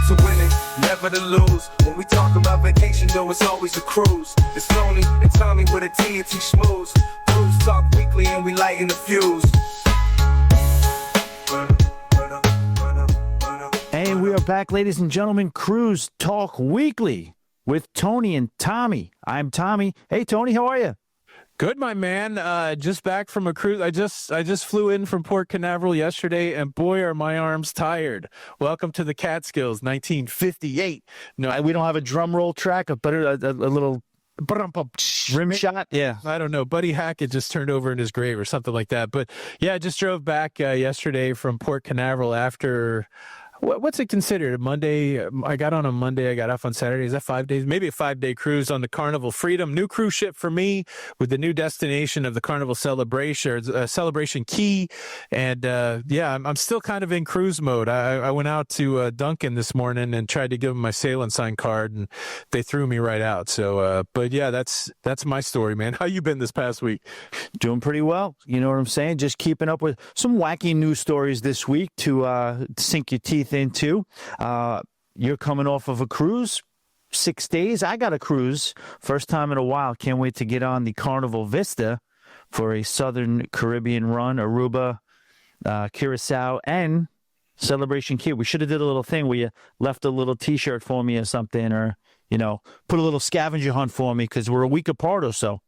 to winning, never to lose. When we talk about vacation, though, it's always a cruise. It's Tony and Tommy with a TNT schmooze. Cruise Talk Weekly and we lighten the fuse. And we are back, ladies and gentlemen. Cruise Talk Weekly with Tony and Tommy. I'm Tommy. Hey, Tony, how are you? Good, my man. Just back from a cruise. I just flew in from Port Canaveral yesterday, and boy, are my arms tired. Welcome to the Catskills, 1958. No, we don't have a drum roll track, but a little rim shot. Yeah, I don't know. Buddy Hackett just turned over in his grave or something like that. But yeah, I just drove back yesterday from Port Canaveral after. What's it considered? A Monday? I got on Monday. I got off on Saturday. Is that 5 days? Maybe a 5-day cruise on the Carnival Freedom. New cruise ship for me with the new destination of the Carnival Celebration Key. And yeah, I'm still kind of in cruise mode. I went out to Duncan this morning and tried to give them my sail and sign card, and they threw me right out. So, but yeah, that's my story, man. How you been this past week? Doing pretty well. You know what I'm saying? Just keeping up with some wacky news stories this week to sink your teeth into. You're coming off of a cruise, 6 days. I got a cruise, first time in a while. Can't wait to get on the Carnival Vista for a Southern Caribbean run, Aruba, Curacao, and Celebration Key. We should have did a little thing where you left a little T-shirt for me or something, or, you know, put a little scavenger hunt for me because we're a week apart or so.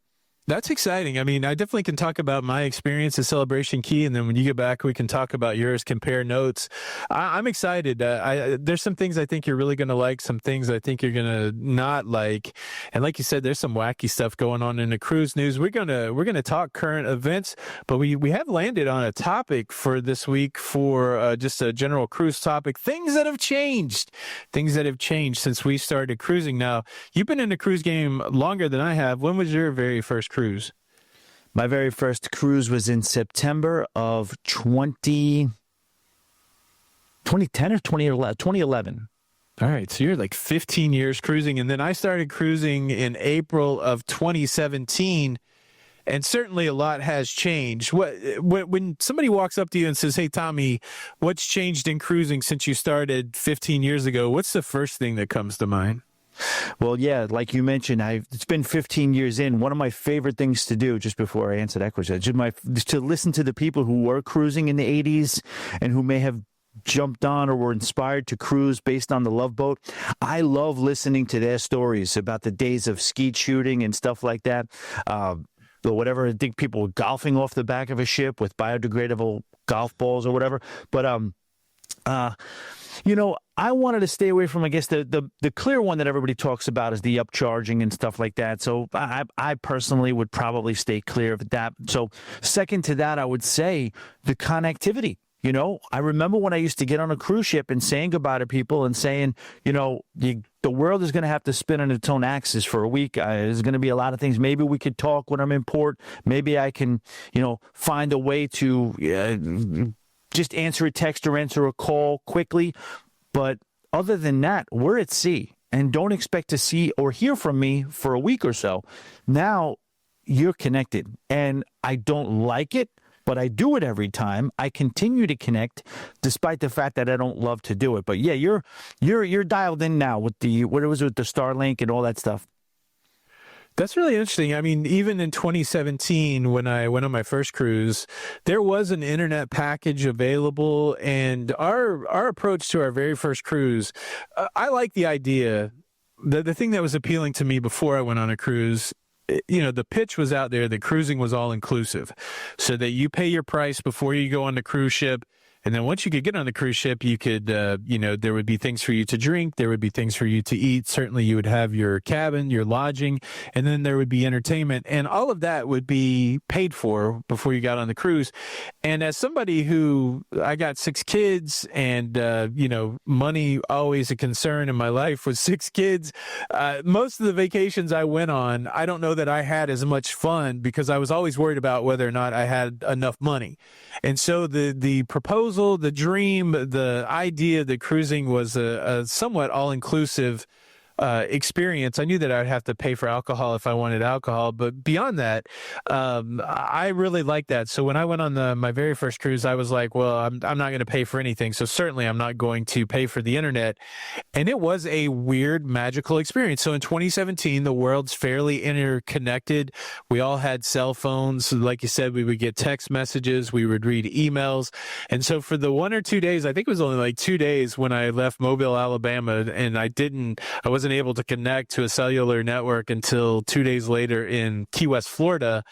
That's exciting. I mean, I definitely can talk about my experience at Celebration Key, and then when you get back, we can talk about yours, compare notes. I'm excited. There's some things I think you're really going to like, some things I think you're going to not like. And like you said, there's some wacky stuff going on in the cruise news. We're gonna talk current events, but we have landed on a topic for this week for just a general cruise topic. Things that have changed since we started cruising. Now, you've been in the cruise game longer than I have. When was your very first cruise? My very first cruise was in September of 2010 or 2011. All right, so you're like 15 years cruising, and then I started cruising in April of 2017, and certainly a lot has changed. When somebody walks up to you and says, "Hey, Tommy, what's changed in cruising since you started 15 years ago?" What's the first thing that comes to mind? Well, yeah, like you mentioned, it's been 15 years in. One of my favorite things to do, just before I answer that question, just to listen to the people who were cruising in the 80s and who may have jumped on or were inspired to cruise based on the Love Boat. I love listening to their stories about the days of skeet shooting and stuff like that. Or whatever. I think people were golfing off the back of a ship with biodegradable golf balls or whatever. But, you know, I wanted to stay away from, I guess, the clear one that everybody talks about is the upcharging and stuff like that. So I personally would probably stay clear of that. So second to that, I would say the connectivity. You know, I remember when I used to get on a cruise ship and saying goodbye to people and saying, you know, the world is going to have to spin on its own axis for a week. There's going to be a lot of things. Maybe we could talk when I'm in port. Maybe I can, you know, find a way to just answer a text or answer a call quickly. But other than that, we're at sea and don't expect to see or hear from me for a week or so. Now you're connected and I don't like it, but I do it every time. I continue to connect despite the fact that I don't love to do it. But yeah, you're dialed in now with the Starlink and all that stuff. That's really interesting. I mean, even in 2017, when I went on my first cruise, there was an internet package available. And our approach to our very first cruise, I like the idea. The thing that was appealing to me before I went on a cruise, you know, the pitch was out there that cruising was all inclusive, so that you pay your price before you go on the cruise ship. And then once you could get on the cruise ship, you could, you know, there would be things for you to drink. There would be things for you to eat. Certainly you would have your cabin, your lodging, and then there would be entertainment. And all of that would be paid for before you got on the cruise. And as somebody who, I got 6 kids and, you know, money always a concern in my life with 6 kids. Most of the vacations I went on, I don't know that I had as much fun because I was always worried about whether or not I had enough money. And so the proposal, the dream, the idea that cruising was a somewhat all-inclusive experience. I knew that I'd have to pay for alcohol if I wanted alcohol, but beyond that, I really liked that. So when I went on my very first cruise, I was like, well, I'm not going to pay for anything. So certainly I'm not going to pay for the internet. And it was a weird, magical experience. So in 2017, the world's fairly interconnected. We all had cell phones. Like you said, we would get text messages, we would read emails. And so for the 1 or 2 days, I think it was only like 2 days when I left Mobile, Alabama, and I wasn't able to connect to a cellular network until 2 days later in Key West, Florida.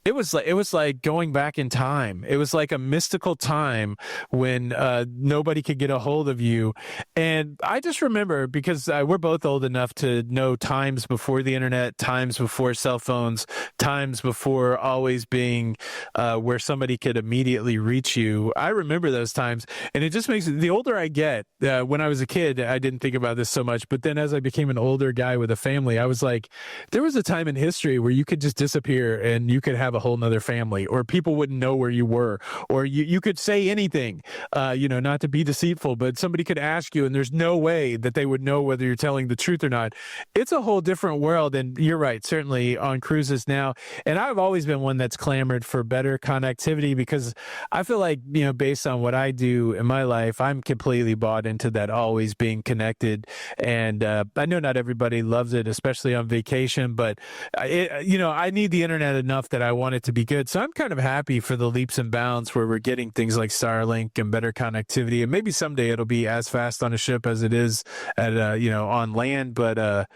It was like going back in time. It was like a mystical time when nobody could get a hold of you. And I just remember, because we're both old enough to know times before the internet, times before cell phones, times before always being where somebody could immediately reach you. I remember those times, and it just makes the older I get. When I was a kid, I didn't think about this so much, but then as I became an older guy with a family, I was like, there was a time in history where you could just disappear and you could have a whole nother family, or people wouldn't know where you were, or you could say anything, not to be deceitful, but somebody could ask you and there's no way that they would know whether you're telling the truth or not. It's a whole different world. And you're right, certainly on cruises now. And I've always been one that's clamored for better connectivity, because I feel like, based on what I do in my life, I'm completely bought into that always being connected. And I know not everybody loves it, especially on vacation, but I need the internet enough that I want it to be good. So I'm kind of happy for the leaps and bounds where we're getting things like Starlink and better connectivity. And maybe someday it'll be as fast on a ship as it is at, on land. But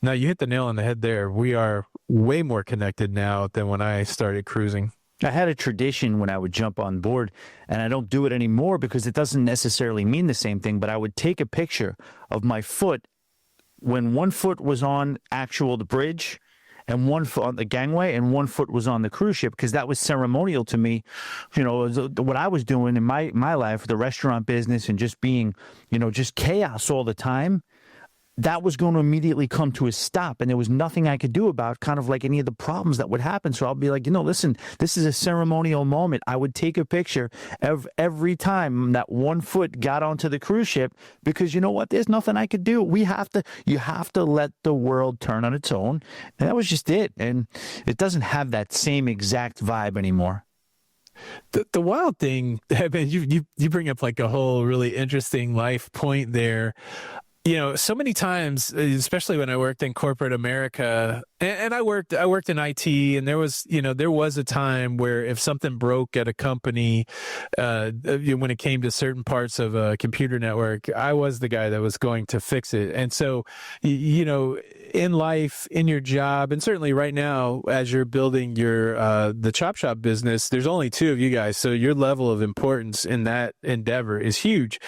no, you hit the nail on the head there. We are way more connected now than when I started cruising. I had a tradition when I would jump on board, and I don't do it anymore because it doesn't necessarily mean the same thing, but I would take a picture of my foot when one foot was on the bridge and 1 foot on the gangway and 1 foot was on the cruise ship, because that was ceremonial to me. What I was doing in my life, the restaurant business, and just being, just chaos all the time, that was going to immediately come to a stop, and there was nothing I could do about kind of like any of the problems that would happen. So I'll be like, listen, this is a ceremonial moment. I would take a picture every time that 1 foot got onto the cruise ship, because you know what? There's nothing I could do. You have to let the world turn on its own. And that was just it. And it doesn't have that same exact vibe anymore. The wild thing, I mean, you bring up like a whole really interesting life point there. So many times, especially when I worked in corporate America, and I worked in IT, and there was a time where if something broke at a company, when it came to certain parts of a computer network, I was the guy that was going to fix it. And so, in life, in your job, and certainly right now, as you're building the Chop Shop business, there's only two of you guys, so your level of importance in that endeavor is huge.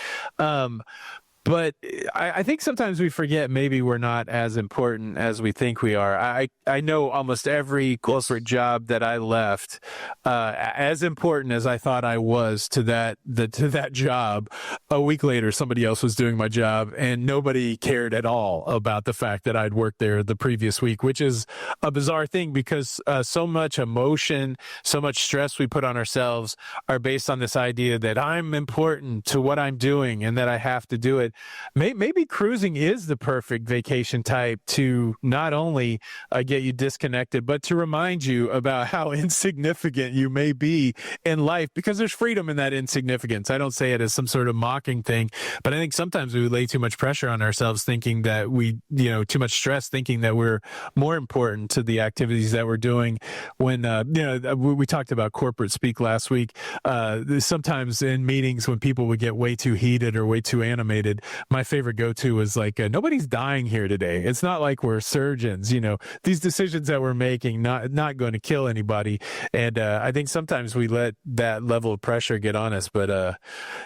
But I think sometimes we forget maybe we're not as important as we think we are. I know almost every corporate job that I left, as important as I thought I was to that job, a week later somebody else was doing my job, and nobody cared at all about the fact that I'd worked there the previous week, which is a bizarre thing, because so much emotion, so much stress we put on ourselves are based on this idea that I'm important to what I'm doing and that I have to do it. Maybe cruising is the perfect vacation type to not only get you disconnected, but to remind you about how insignificant you may be in life, because there's freedom in that insignificance. I don't say it as some sort of mocking thing, but I think sometimes we lay too much pressure on ourselves, thinking that too much stress, thinking that we're more important to the activities that we're doing. When, we talked about corporate speak last week. Sometimes in meetings when people would get way too heated or way too animated, my favorite go-to was like, nobody's dying here today. It's not like we're surgeons, these decisions that we're making, not going to kill anybody. And I think sometimes we let that level of pressure get on us. But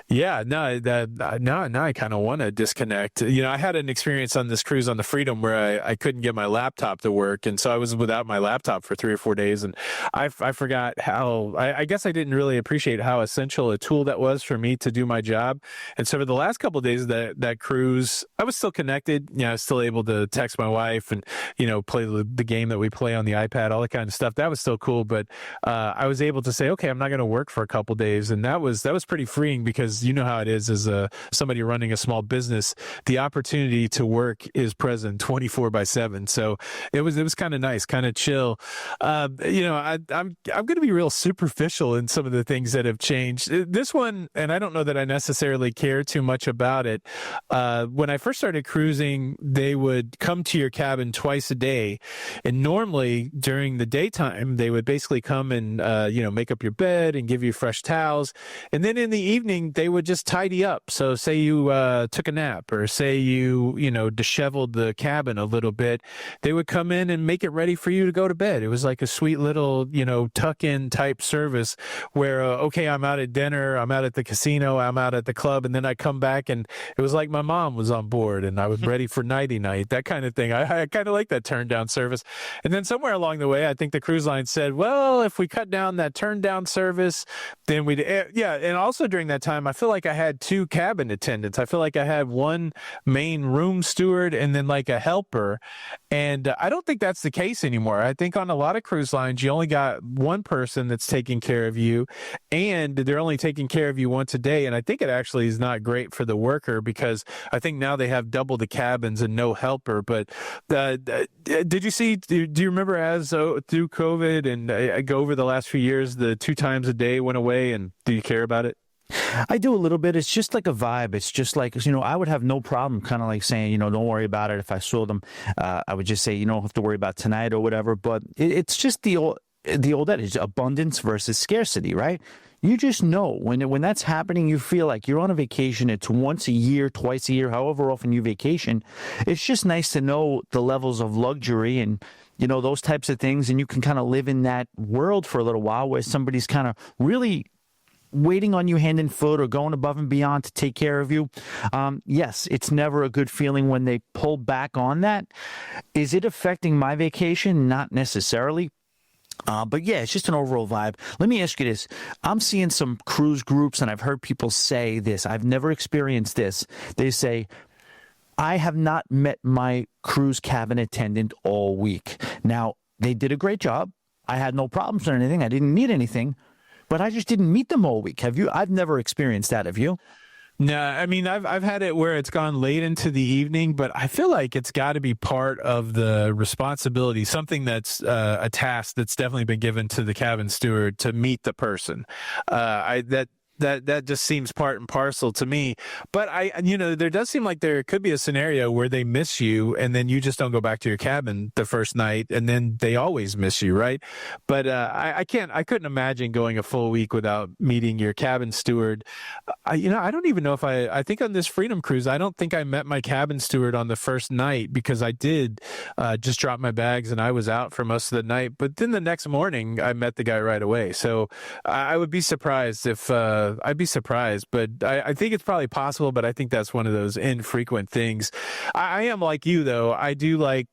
now I kind of want to disconnect. I had an experience on this cruise on the Freedom where I couldn't get my laptop to work. And so I was without my laptop for 3 or 4 days. And I forgot how, I guess I didn't really appreciate how essential a tool that was for me to do my job. And so for the last couple of days that that cruise, I was still connected. You know, I was still able to text my wife and, you know, play the game that we play on the iPad, all that kind of stuff. That was still cool. But I was able to say, okay, I'm not going to work for a couple days. And that was pretty freeing, because you know how it is as somebody running a small business. The opportunity to work is present 24/7. So it was kind of nice, kind of chill. You know, I'm going to be real superficial in some of the things that have changed. This one, and I don't know that I necessarily care too much about it. When I first started cruising, they would come to your cabin twice a day, and normally during the daytime, they would basically come and you know, make up your bed and give you fresh towels, and then in the evening they would just tidy up. So say you took a nap, or say you know, disheveled the cabin a little bit, they would come in and make it ready for you to go to bed. It was like a sweet little, you know, tuck-in type service where okay, I'm out at dinner, I'm out at the casino, I'm out at the club, and then I come back and it was like my mom was on board and I was ready for nighty night, that kind of thing. I kind of like that turn down service. And then somewhere along the way, I think the cruise line said, well, if we cut down that turn down service, then we'd, yeah. And also during that time, I feel like I had two cabin attendants. I feel like I had one main room steward and then like a helper. And I don't think that's the case anymore. I think on a lot of cruise lines, you only got one person that's taking care of you, and they're only taking care of you once a day. And I think it actually is not great for the worker, because I think now they have double the cabins and no helper. But did you see, do you remember as through COVID and go over the last few years, the 2 times a day went away, and do you care about it? I do a little bit. It's just like a vibe. It's just like, you know, I would have no problem kind of like saying, you know, don't worry about it. If I saw them, I would just say, you don't have to worry about tonight or whatever. But it's just the old adage, abundance versus scarcity, right? You just know when that's happening, you feel like you're on a vacation. It's once a year, twice a year, however often you vacation. It's just nice to know the levels of luxury and, you know, those types of things. And you can kind of live in that world for a little while where somebody's kind of really waiting on you hand and foot or going above and beyond to take care of you. Yes, it's never a good feeling when they pull back on that. Is it affecting my vacation? Not necessarily. But yeah, it's just an overall vibe. Let me ask you this. I'm seeing some cruise groups, and I've heard people say this. I've never experienced this. They say, I have not met my cruise cabin attendant all week. Now, they did a great job. I had no problems or anything. I didn't need anything. But I just didn't meet them all week. Have you? I've never experienced that. Have you? No, I mean, I've had it where it's gone late into the evening, but I feel like it's got to be part of the responsibility, something that's a task that's definitely been given to the cabin steward to meet the person. That just seems part and parcel to me. But you know, there does seem like there could be a scenario where they miss you and then you just don't go back to your cabin the first night, and then they always miss you, right? But I couldn't imagine going a full week without meeting your cabin steward. You know, I don't even know if I think on this Freedom Cruise, I don't think I met my cabin steward on the first night, because I did just drop my bags and I was out for most of the night. But then the next morning, I met the guy right away. So I would be surprised if I'd be surprised, but I think it's probably possible, but I think that's one of those infrequent things. I am like you, though. I do like,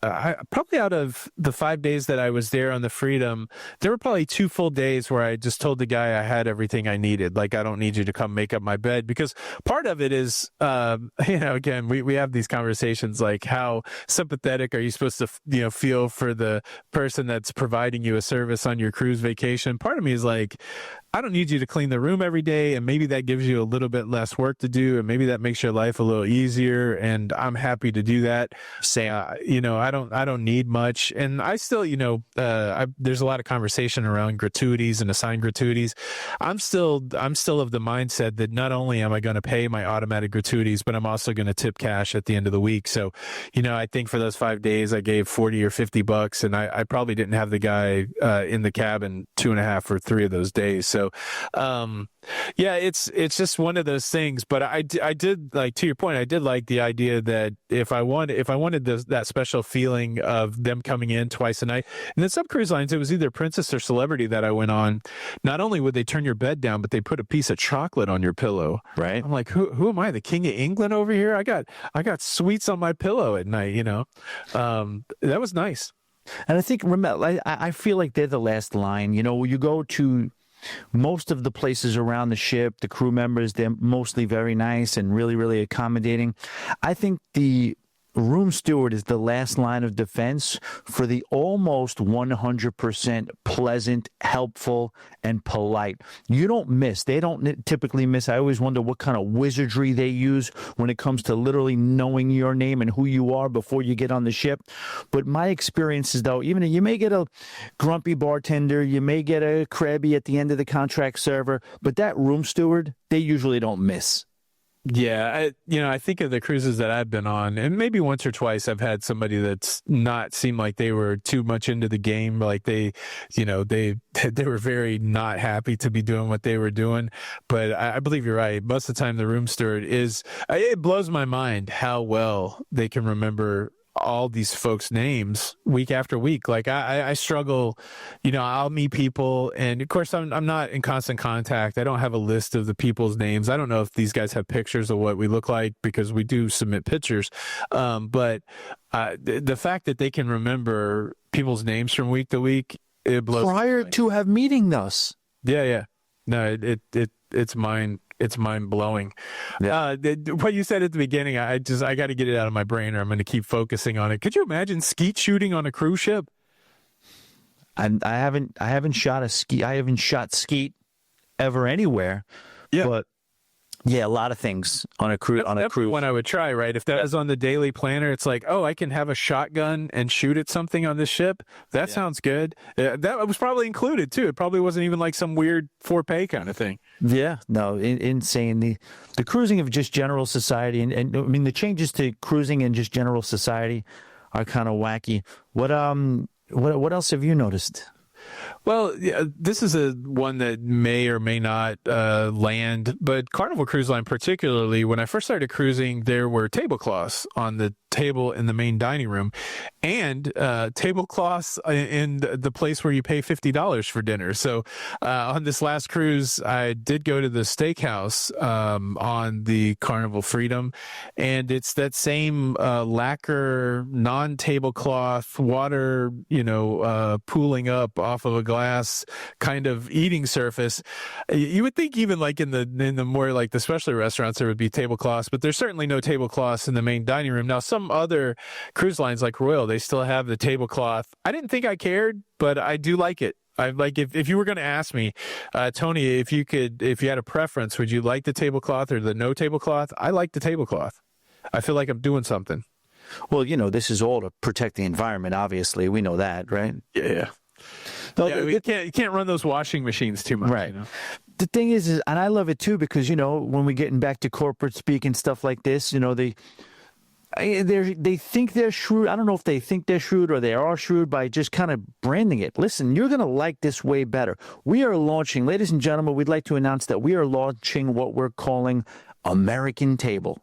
probably out of the 5 days that I was there on the Freedom, there were probably 2 full days where I just told the guy I had everything I needed. Like, I don't need you to come make up my bed, because part of it is, you know, again, we have these conversations like, how sympathetic are you supposed to, you know, feel for the person that's providing you a service on your cruise vacation? Part of me is like, I don't need you to clean the room every day, and maybe that gives you a little bit less work to do, and maybe that makes your life a little easier, and I'm happy to do that. You know, I don't need much, and I still, you know, there's a lot of conversation around gratuities and assigned gratuities. I'm still of the mindset that not only am I going to pay my automatic gratuities, but I'm also going to tip cash at the end of the week. So, you know, I think for those 5 days, I gave $40 or $50, and I probably didn't have the guy in the cabin 2.5 or 3 of those days. So, yeah, it's just one of those things. But I did, like, to your point, I did like the idea that if I wanted that special feeling of them coming in twice a night, and then some cruise lines, it was either Princess or Celebrity that I went on. Not only would they turn your bed down, but they put a piece of chocolate on your pillow. Right. I'm like, who am I, the King of England over here? I got sweets on my pillow at night. You know, that was nice. And I think, remember, I feel like they're the last line. You know, you go to most of the places around the ship, the crew members, they're mostly very nice and really, really accommodating. I think the room steward is the last line of defense for the almost 100% pleasant, helpful, and polite. You don't miss. They don't typically miss. I always wonder what kind of wizardry they use when it comes to literally knowing your name and who you are before you get on the ship. But my experience is, though, even you may get a grumpy bartender, you may get a crabby at the end of the contract server, but that room steward, they usually don't miss. Yeah, I think of the cruises that I've been on, and maybe once or twice I've had somebody that's not seemed like they were too much into the game, like they were very not happy to be doing what they were doing. But I believe you're right. Most of the time, the room steward it blows my mind how well they can remember all these folks' names week after week. Like I struggle, I'll meet people, and of course I'm not in constant contact. I don't have a list of the people's names. I don't know if these guys have pictures of what we look like, because we do submit pictures. But the fact that they can remember people's names from week to week, it blows. Prior to have meeting us. Yeah. No, it's mind. It's mind blowing. Yeah. What you said at the beginning, I got to get it out of my brain, or I'm going to keep focusing on it. Could you imagine skeet shooting on a cruise ship? And I haven't shot skeet ever anywhere. Yeah. But yeah, a lot of things on a cruise. That's one I would try, right? If that was on the daily planner, it's like, oh, I can have a shotgun and shoot at something on this ship. That sounds good. That was probably included too. It probably wasn't even like some weird for pay kind of thing. Yeah, no, insane. The cruising of just general society, and I mean the changes to cruising and just general society are kind of wacky. What else have you noticed? Well, yeah, this is one that may or may not land, but Carnival Cruise Line particularly, when I first started cruising, there were tablecloths on the table in the main dining room, and tablecloths in the place where you pay $50 for dinner. So on this last cruise, I did go to the steakhouse on the Carnival Freedom, and it's that same lacquer, non-tablecloth, water, pooling up off of a glass kind of eating surface. You would think even like in the more like the specialty restaurants there would be tablecloths, but there's certainly no tablecloths in the main dining room. Now some other cruise lines like Royal, they still have the tablecloth. I didn't think I cared, but I do like it. I like if you were going to ask me, Tony, if you had a preference, would you like the tablecloth or the no tablecloth? I like the tablecloth. I feel like I'm doing something. Well, this is all to protect the environment. Obviously, we know that, right? Yeah. You can't run those washing machines too much, right? The thing is, and I love it too, because when we're getting back to corporate speak and stuff like this, they think they're shrewd. I don't know if they think they're shrewd or they are shrewd by just kind of branding it. Listen, you're going to like this way better. We are launching, ladies and gentlemen, we'd like to announce that we are launching what we're calling American Table.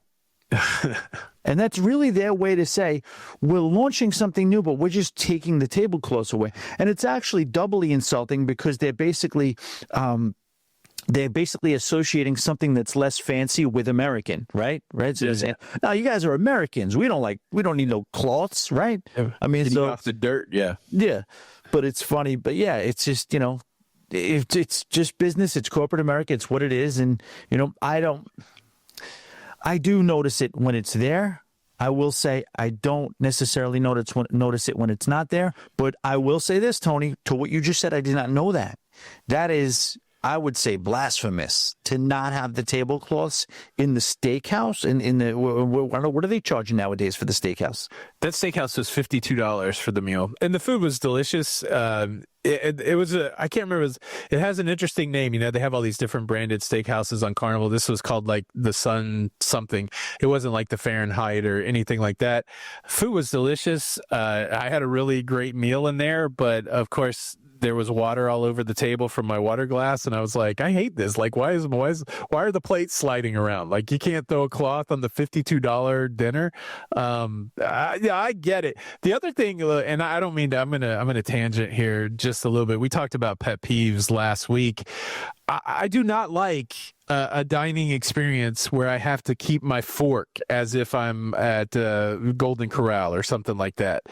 And that's really their way to say we're launching something new, but we're just taking the tablecloths away. And it's actually doubly insulting because they're basically associating something that's less fancy with American, right? Right. So saying, no, you guys are Americans. We don't need no cloths, right? I mean, getting off the dirt, yeah. But it's funny. But yeah, it's just it's just business. It's corporate America. It's what it is, and I do notice it when it's there. I will say I don't necessarily notice it when it's not there. But I will say this, Tony, to what you just said, I did not know that. That is, I would say, blasphemous to not have the tablecloths in the steakhouse. What are they charging nowadays for the steakhouse? That steakhouse was $52 for the meal, and the food was delicious. It was I can't remember. It has an interesting name. They have all these different branded steakhouses on Carnival. This was called like the Sun something. It wasn't like the Fahrenheit or anything like that. Food was delicious. I had a really great meal in there, but of course there was water all over the table from my water glass, and I was like, I hate this. Like, why are the plates sliding around? Like, you can't throw a cloth on the $52 dinner. I get it. The other thing, and I don't mean to, I'm gonna tangent here just a little bit. We talked about pet peeves last week. I do not like a dining experience where I have to keep my fork as if I'm at Golden Corral or something like that.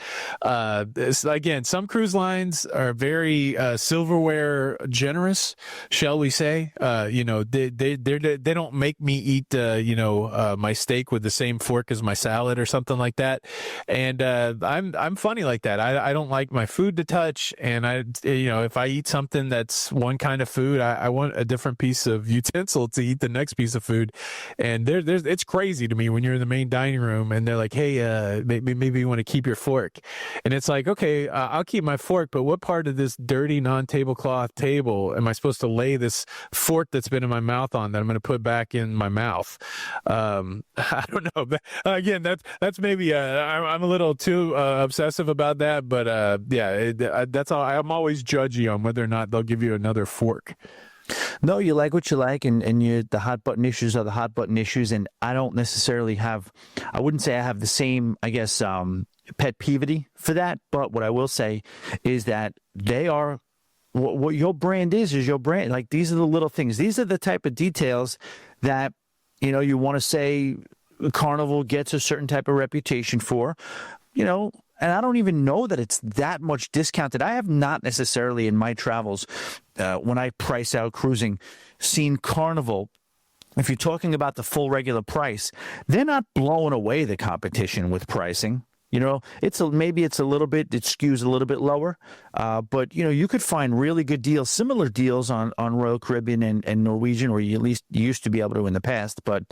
Again, some cruise lines are very silverware generous, shall we say? They don't make me eat my steak with the same fork as my salad or something like that. And I'm funny like that. I don't like my food to touch, and if I eat something that's one kind of food, I want a different piece of utensil to eat the next piece of food. And it's crazy to me when you're in the main dining room and they're like, hey, maybe you want to keep your fork. And it's like, okay, I'll keep my fork, but what part of this dirty non-tablecloth table am I supposed to lay this fork that's been in my mouth on that I'm going to put back in my mouth? I don't know. Again, that's maybe I'm a little too obsessive about that, but that's all. I'm always judgy on whether or not they'll give you another fork. No, you like what you like, and the hot button issues are the hot button issues, and I don't necessarily I wouldn't say I have the same, I guess, pet peevity for that, but what I will say is that they are, what your brand is your brand. Like, these are the little things. These are the type of details that, you want to say Carnival gets a certain type of reputation for, and I don't even know that it's that much discounted. I have not necessarily in my travels, when I price out cruising, seen Carnival. If you're talking about the full regular price, they're not blowing away the competition with pricing. Maybe it's a little bit, it skews a little bit lower, but you could find really good deals, similar deals on Royal Caribbean and Norwegian, or you at least used to be able to in the past. But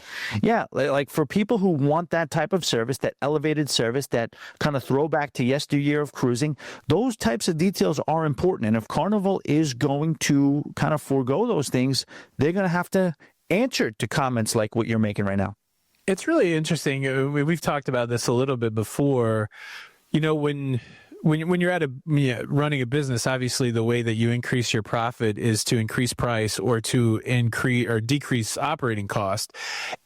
yeah, like for people who want that type of service, that elevated service, that kind of throwback to yesteryear of cruising, those types of details are important. And if Carnival is going to kind of forego those things, they're going to have to answer to comments like what you're making right now. It's really interesting. We've talked about this a little bit before. When you're at running a business, obviously the way that you increase your profit is to increase price or to increase or decrease operating cost.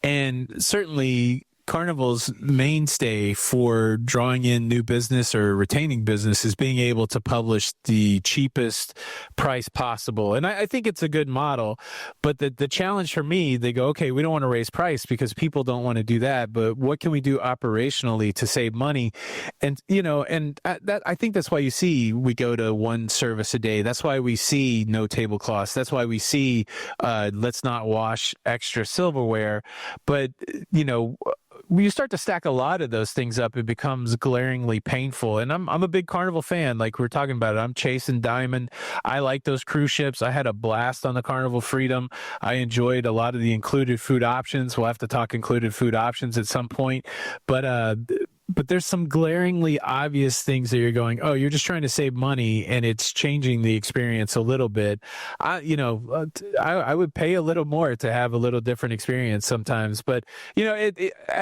And certainly Carnival's mainstay for drawing in new business or retaining business is being able to publish the cheapest price possible. And I think it's a good model. But the challenge for me, they go, okay, we don't want to raise price because people don't want to do that. But what can we do operationally to save money? And, I think that's why you see we go to one service a day. That's why we see no tablecloths. That's why we see let's not wash extra silverware. But, when you start to stack a lot of those things up, it becomes glaringly painful. And I'm a big Carnival fan. Like we're talking about it. I'm chasing Diamond. I like those cruise ships. I had a blast on the Carnival Freedom. I enjoyed a lot of the included food options. We'll have to talk included food options at some point. But there's some glaringly obvious things that you're going, oh, you're just trying to save money and it's changing the experience a little bit. I would pay a little more to have a little different experience sometimes. But,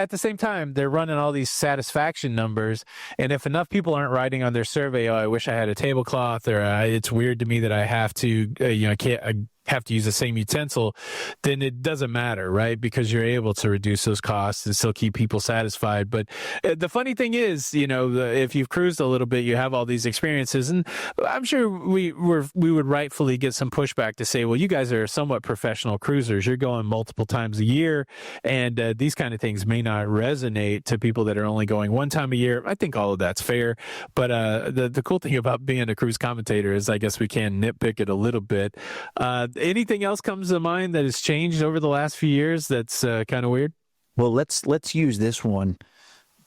at the same time, they're running all these satisfaction numbers. And if enough people aren't writing on their survey, oh, I wish I had a tablecloth, or it's weird to me that I have to, I have to use the same utensil, then it doesn't matter, right? Because you're able to reduce those costs and still keep people satisfied. But the funny thing is, if you've cruised a little bit, you have all these experiences, and I'm sure we would rightfully get some pushback to say, well, you guys are somewhat professional cruisers. You're going multiple times a year, and these kind of things may not resonate to people that are only going one time a year. I think all of that's fair. But the cool thing about being a cruise commentator is I guess we can nitpick it a little bit. Anything else comes to mind that has changed over the last few years that's kind of weird? Well, let's use this one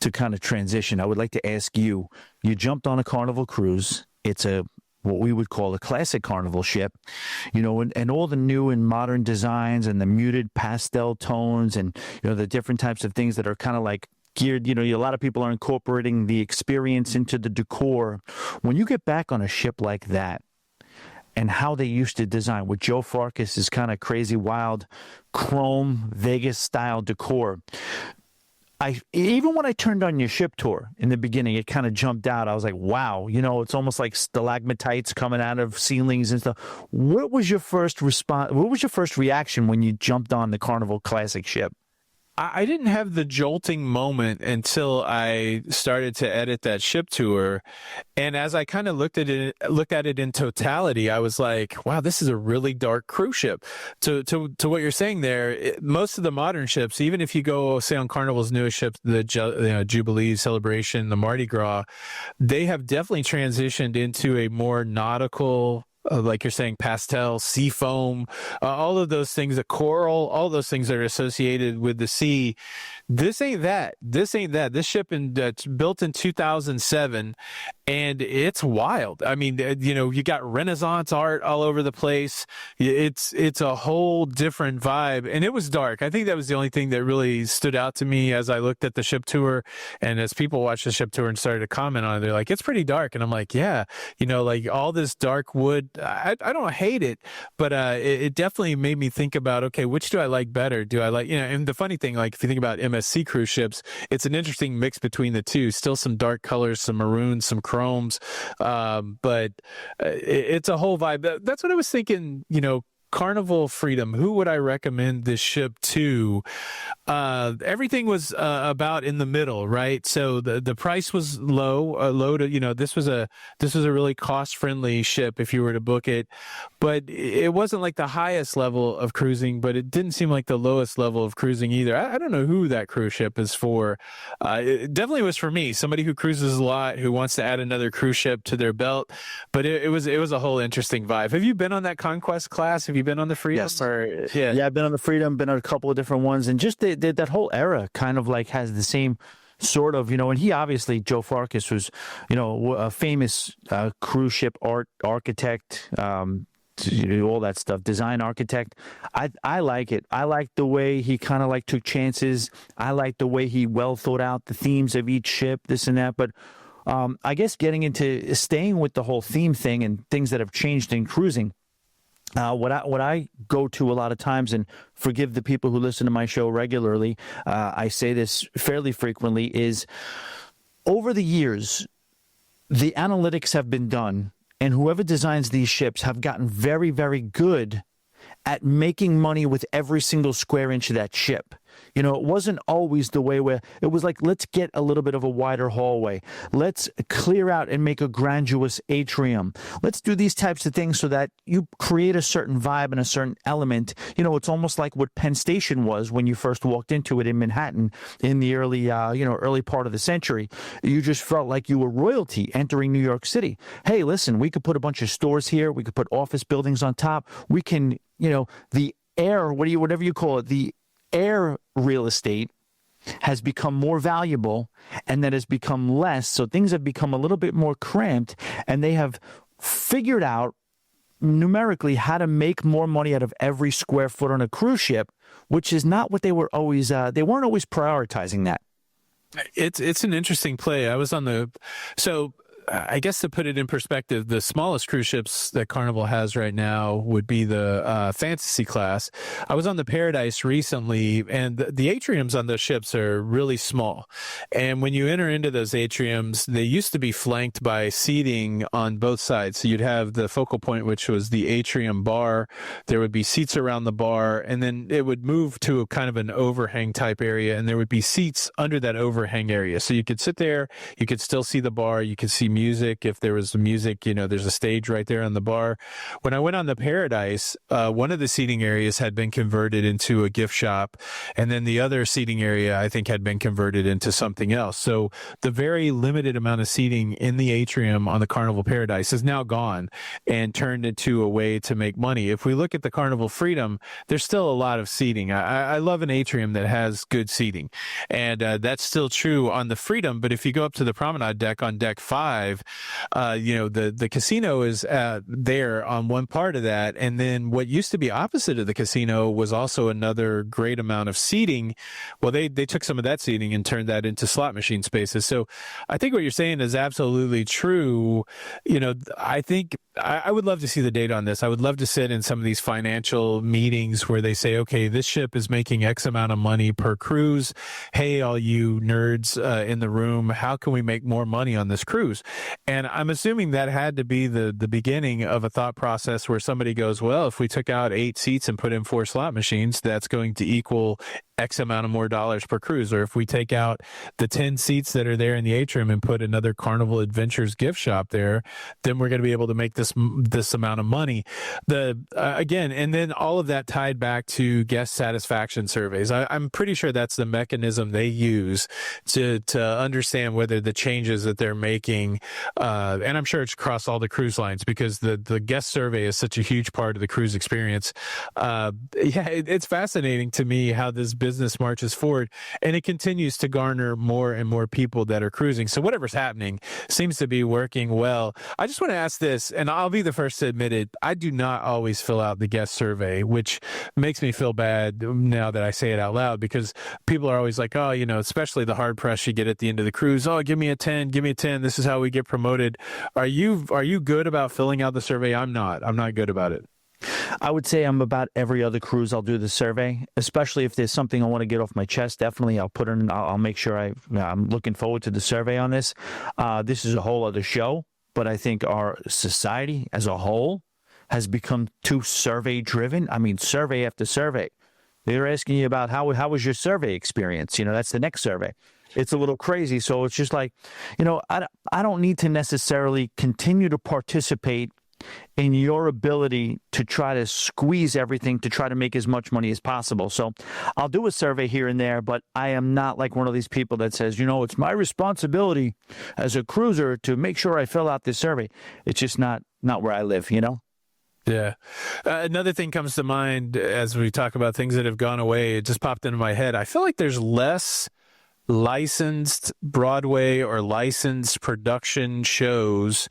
to kind of transition. I would like to ask you, you jumped on a Carnival cruise. It's what we would call a classic Carnival ship, and all the new and modern designs and the muted pastel tones and, the different types of things that are kind of like geared, a lot of people are incorporating the experience into the decor. When you get back on a ship like that, and how they used to design with Joe Farkas's kind of crazy, wild, chrome Vegas-style decor. Even when I turned on your ship tour in the beginning, it kind of jumped out. I was like, wow, it's almost like stalagmites coming out of ceilings and stuff. What was your first response? What was your first reaction when you jumped on the Carnival Classic ship? I didn't have the jolting moment until I started to edit that ship tour. And as I kind of looked at it in totality, I was like, wow, this is a really dark cruise ship. To what you're saying there, most of the modern ships, even if you go, say, on Carnival's newest ship, the Jubilee Celebration, the Mardi Gras, they have definitely transitioned into a more nautical, like you're saying, pastel, sea foam, all of those things, the coral, all those things that are associated with the sea. This ain't that. This ship that's built in 2007, and it's wild. I mean, you got Renaissance art all over the place. It's a whole different vibe, and it was dark. I think that was the only thing that really stood out to me as I looked at the ship tour, and as people watched the ship tour and started to comment on it, they're like, it's pretty dark. And I'm like, yeah, like all this dark wood, I don't hate it, but it definitely made me think about, okay, which do I like better? Do I like, and the funny thing, like if you think about MSC cruise ships, it's an interesting mix between the two. Still some dark colors, some maroons, some chromes, but it's a whole vibe. That's what I was thinking, Carnival Freedom, who would I recommend this ship to? Everything was about in the middle, right? So the price was low to, this was a really cost friendly ship if you were to book it, but it wasn't like the highest level of cruising, but it didn't seem like the lowest level of cruising either. I don't know who that cruise ship is for. It definitely was for me, somebody who cruises a lot, who wants to add another cruise ship to their belt. But it was a whole interesting vibe. Have you been on that Conquest class? Have you been on the Freedom? Yes. Yeah, I've been on the Freedom, been on a couple of different ones, and just that whole era kind of like has the same sort of, and he obviously, Joe Farkas was, a famous cruise ship architect, all that stuff, design architect. I like it. I like the way he kind of like took chances. I like the way he well thought out the themes of each ship, this and that. But I guess getting into staying with the whole theme thing and things that have changed in cruising. What I go to a lot of times, and forgive the people who listen to my show regularly, I say this fairly frequently, is over the years, the analytics have been done, and whoever designs these ships have gotten very, very good at making money with every single square inch of that ship. It wasn't always the way where it was like, let's get a little bit of a wider hallway. Let's clear out and make a grandiose atrium. Let's do these types of things so that you create a certain vibe and a certain element. It's almost like what Penn Station was when you first walked into it in Manhattan in the early, early part of the century. You just felt like you were royalty entering New York City. Hey, listen, we could put a bunch of stores here. We could put office buildings on top. We can, the air, whatever you call it, the air real estate has become more valuable, and that has become less. So things have become a little bit more cramped, and they have figured out numerically how to make more money out of every square foot on a cruise ship, which is not what they were always, they weren't always prioritizing that. It's an interesting play. I guess to put it in perspective, the smallest cruise ships that Carnival has right now would be the Fantasy class. I was on the Paradise recently, and the atriums on those ships are really small. And when you enter into those atriums, they used to be flanked by seating on both sides. So you'd have the focal point, which was the atrium bar. There would be seats around the bar, and then it would move to a kind of an overhang type area, and there would be seats under that overhang area. So you could sit there, you could still see the bar, you could see music. If there was music, there's a stage right there on the bar. When I went on the Paradise, one of the seating areas had been converted into a gift shop, and then the other seating area, I think, had been converted into something else. So the very limited amount of seating in the atrium on the Carnival Paradise is now gone and turned into a way to make money. If we look at the Carnival Freedom, there's still a lot of seating. I love an atrium that has good seating, and that's still true on the Freedom. But if you go up to the promenade deck on deck 5, the casino is there on one part of that. And then what used to be opposite of the casino was also another great amount of seating. Well, they took some of that seating and turned that into slot machine spaces. So I think what you're saying is absolutely true. I think I would love to see the data on this. I would love to sit in some of these financial meetings where they say, okay, this ship is making X amount of money per cruise. Hey, all you nerds in the room, how can we make more money on this cruise? And I'm assuming that had to be the beginning of a thought process where somebody goes, well, if we took out 8 seats and put in 4 slot machines, that's going to equal X amount of more dollars per cruise. Or if we take out the 10 seats that are there in the atrium and put another Carnival Adventures gift shop there, then we're going to be able to make this amount of money. Again, and then all of that tied back to guest satisfaction surveys. I'm pretty sure that's the mechanism they use to understand whether the changes that they're making, and I'm sure it's across all the cruise lines because the guest survey is such a huge part of the cruise experience. It's fascinating to me how this business marches forward, and it continues to garner more and more people that are cruising. So whatever's happening seems to be working well. I just want to ask this, and I'll be the first to admit it. I do not always fill out the guest survey, which makes me feel bad now that I say it out loud, because people are always like, oh, especially the hard press you get at the end of the cruise. Oh, give me a 10, give me a 10. This is how we get promoted. Are you good about filling out the survey? I'm not good about it. I would say I'm about every other cruise. I'll do the survey, especially if there's something I want to get off my chest. Definitely, I'll put in. I'll make sure I'm looking forward to the survey on this. This is a whole other show, but I think our society as a whole has become too survey driven. I mean, survey after survey. They're asking you about how was your survey experience. That's the next survey. It's a little crazy. So it's just like, I don't need to necessarily continue to participate in your ability to try to squeeze everything to try to make as much money as possible. So I'll do a survey here and there, but I am not like one of these people that says, it's my responsibility as a cruiser to make sure I fill out this survey. It's just not where I live, Yeah. Another thing comes to mind as we talk about things that have gone away. It just popped into my head. I feel like there's less licensed Broadway or licensed production shows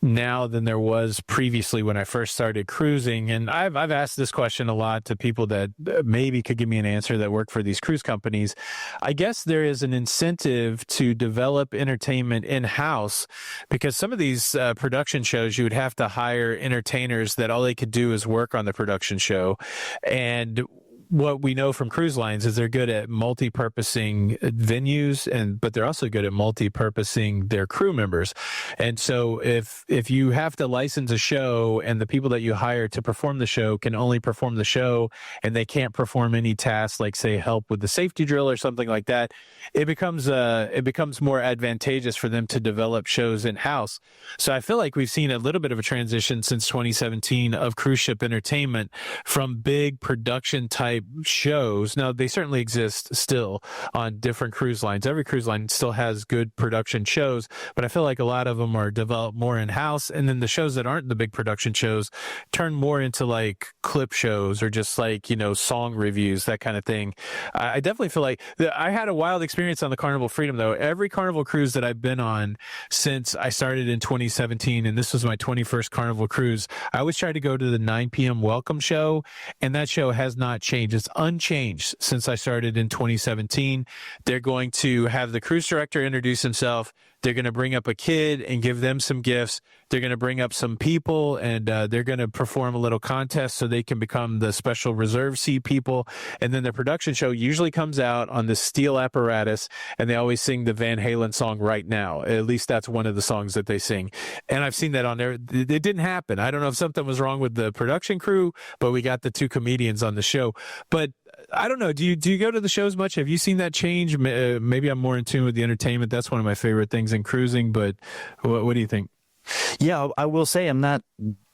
now than there was previously when I first started cruising. And I've asked this question a lot to people that maybe could give me an answer that work for these cruise companies. I guess there is an incentive to develop entertainment in-house, because some of these production shows, you would have to hire entertainers that all they could do is work on the production show. And what we know from cruise lines is they're good at multi-purposing venues, but they're also good at multi-purposing their crew members. And so if you have to license a show and the people that you hire to perform the show can only perform the show and they can't perform any tasks like, say, help with the safety drill or something like that, it becomes more advantageous for them to develop shows in-house. So I feel like we've seen a little bit of a transition since 2017 of cruise ship entertainment from big production type shows. Now, they certainly exist still on different cruise lines. Every cruise line still has good production shows, but I feel like a lot of them are developed more in-house. And then the shows that aren't the big production shows turn more into like clip shows or just like, song reviews, that kind of thing. I definitely feel like I had a wild experience on the Carnival Freedom, though. Every Carnival cruise that I've been on since I started in 2017, and this was my 21st Carnival cruise, I always try to go to the 9 p.m. welcome show, and that show has not changed. It's unchanged since I started in 2017. They're going to have the cruise director introduce himself. They're going to bring up a kid and give them some gifts. They're going to bring up some people, and they're going to perform a little contest so they can become the special reserve seat people. And then the production show usually comes out on the steel apparatus, and they always sing the Van Halen song Right Now. At least that's one of the songs that they sing. And I've seen that on there. It didn't happen. I don't know if something was wrong with the production crew, but we got the two comedians on the show. But I don't know. Do you go to the shows much? Have you seen that change? Maybe I'm more in tune with the entertainment. That's one of my favorite things in cruising. But what do you think? Yeah, I will say I'm not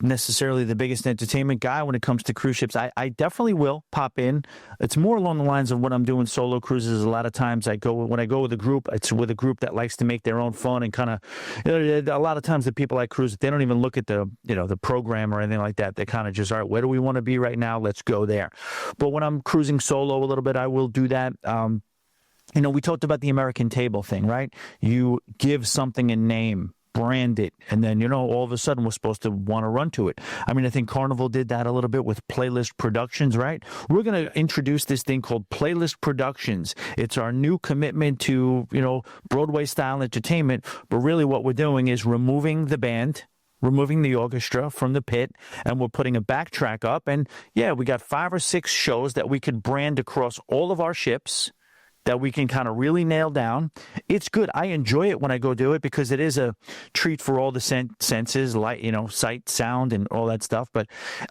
necessarily the biggest entertainment guy when it comes to cruise ships. I definitely will pop in. It's more along the lines of what I'm doing solo cruises. A lot of times when I go with a group, it's with a group that likes to make their own fun and kind of, a lot of times the people I cruise with, they don't even look at the program or anything like that. They kind of just, all right, where do we want to be right now? Let's go there. But when I'm cruising solo a little bit, I will do that. We talked about the American table thing, right? You give something a name, brand it, and then, all of a sudden we're supposed to want to run to it. I mean, I think Carnival did that a little bit with Playlist Productions, right? We're going to introduce this thing called Playlist Productions. It's our new commitment to, Broadway-style entertainment, but really what we're doing is removing the band, removing the orchestra from the pit, and we're putting a backtrack up. And, yeah, we got 5 or 6 shows that we could brand across all of our ships that we can kind of really nail down. It's good. I enjoy it when I go do it because it is a treat for all the senses, like, sight, sound, and all that stuff. But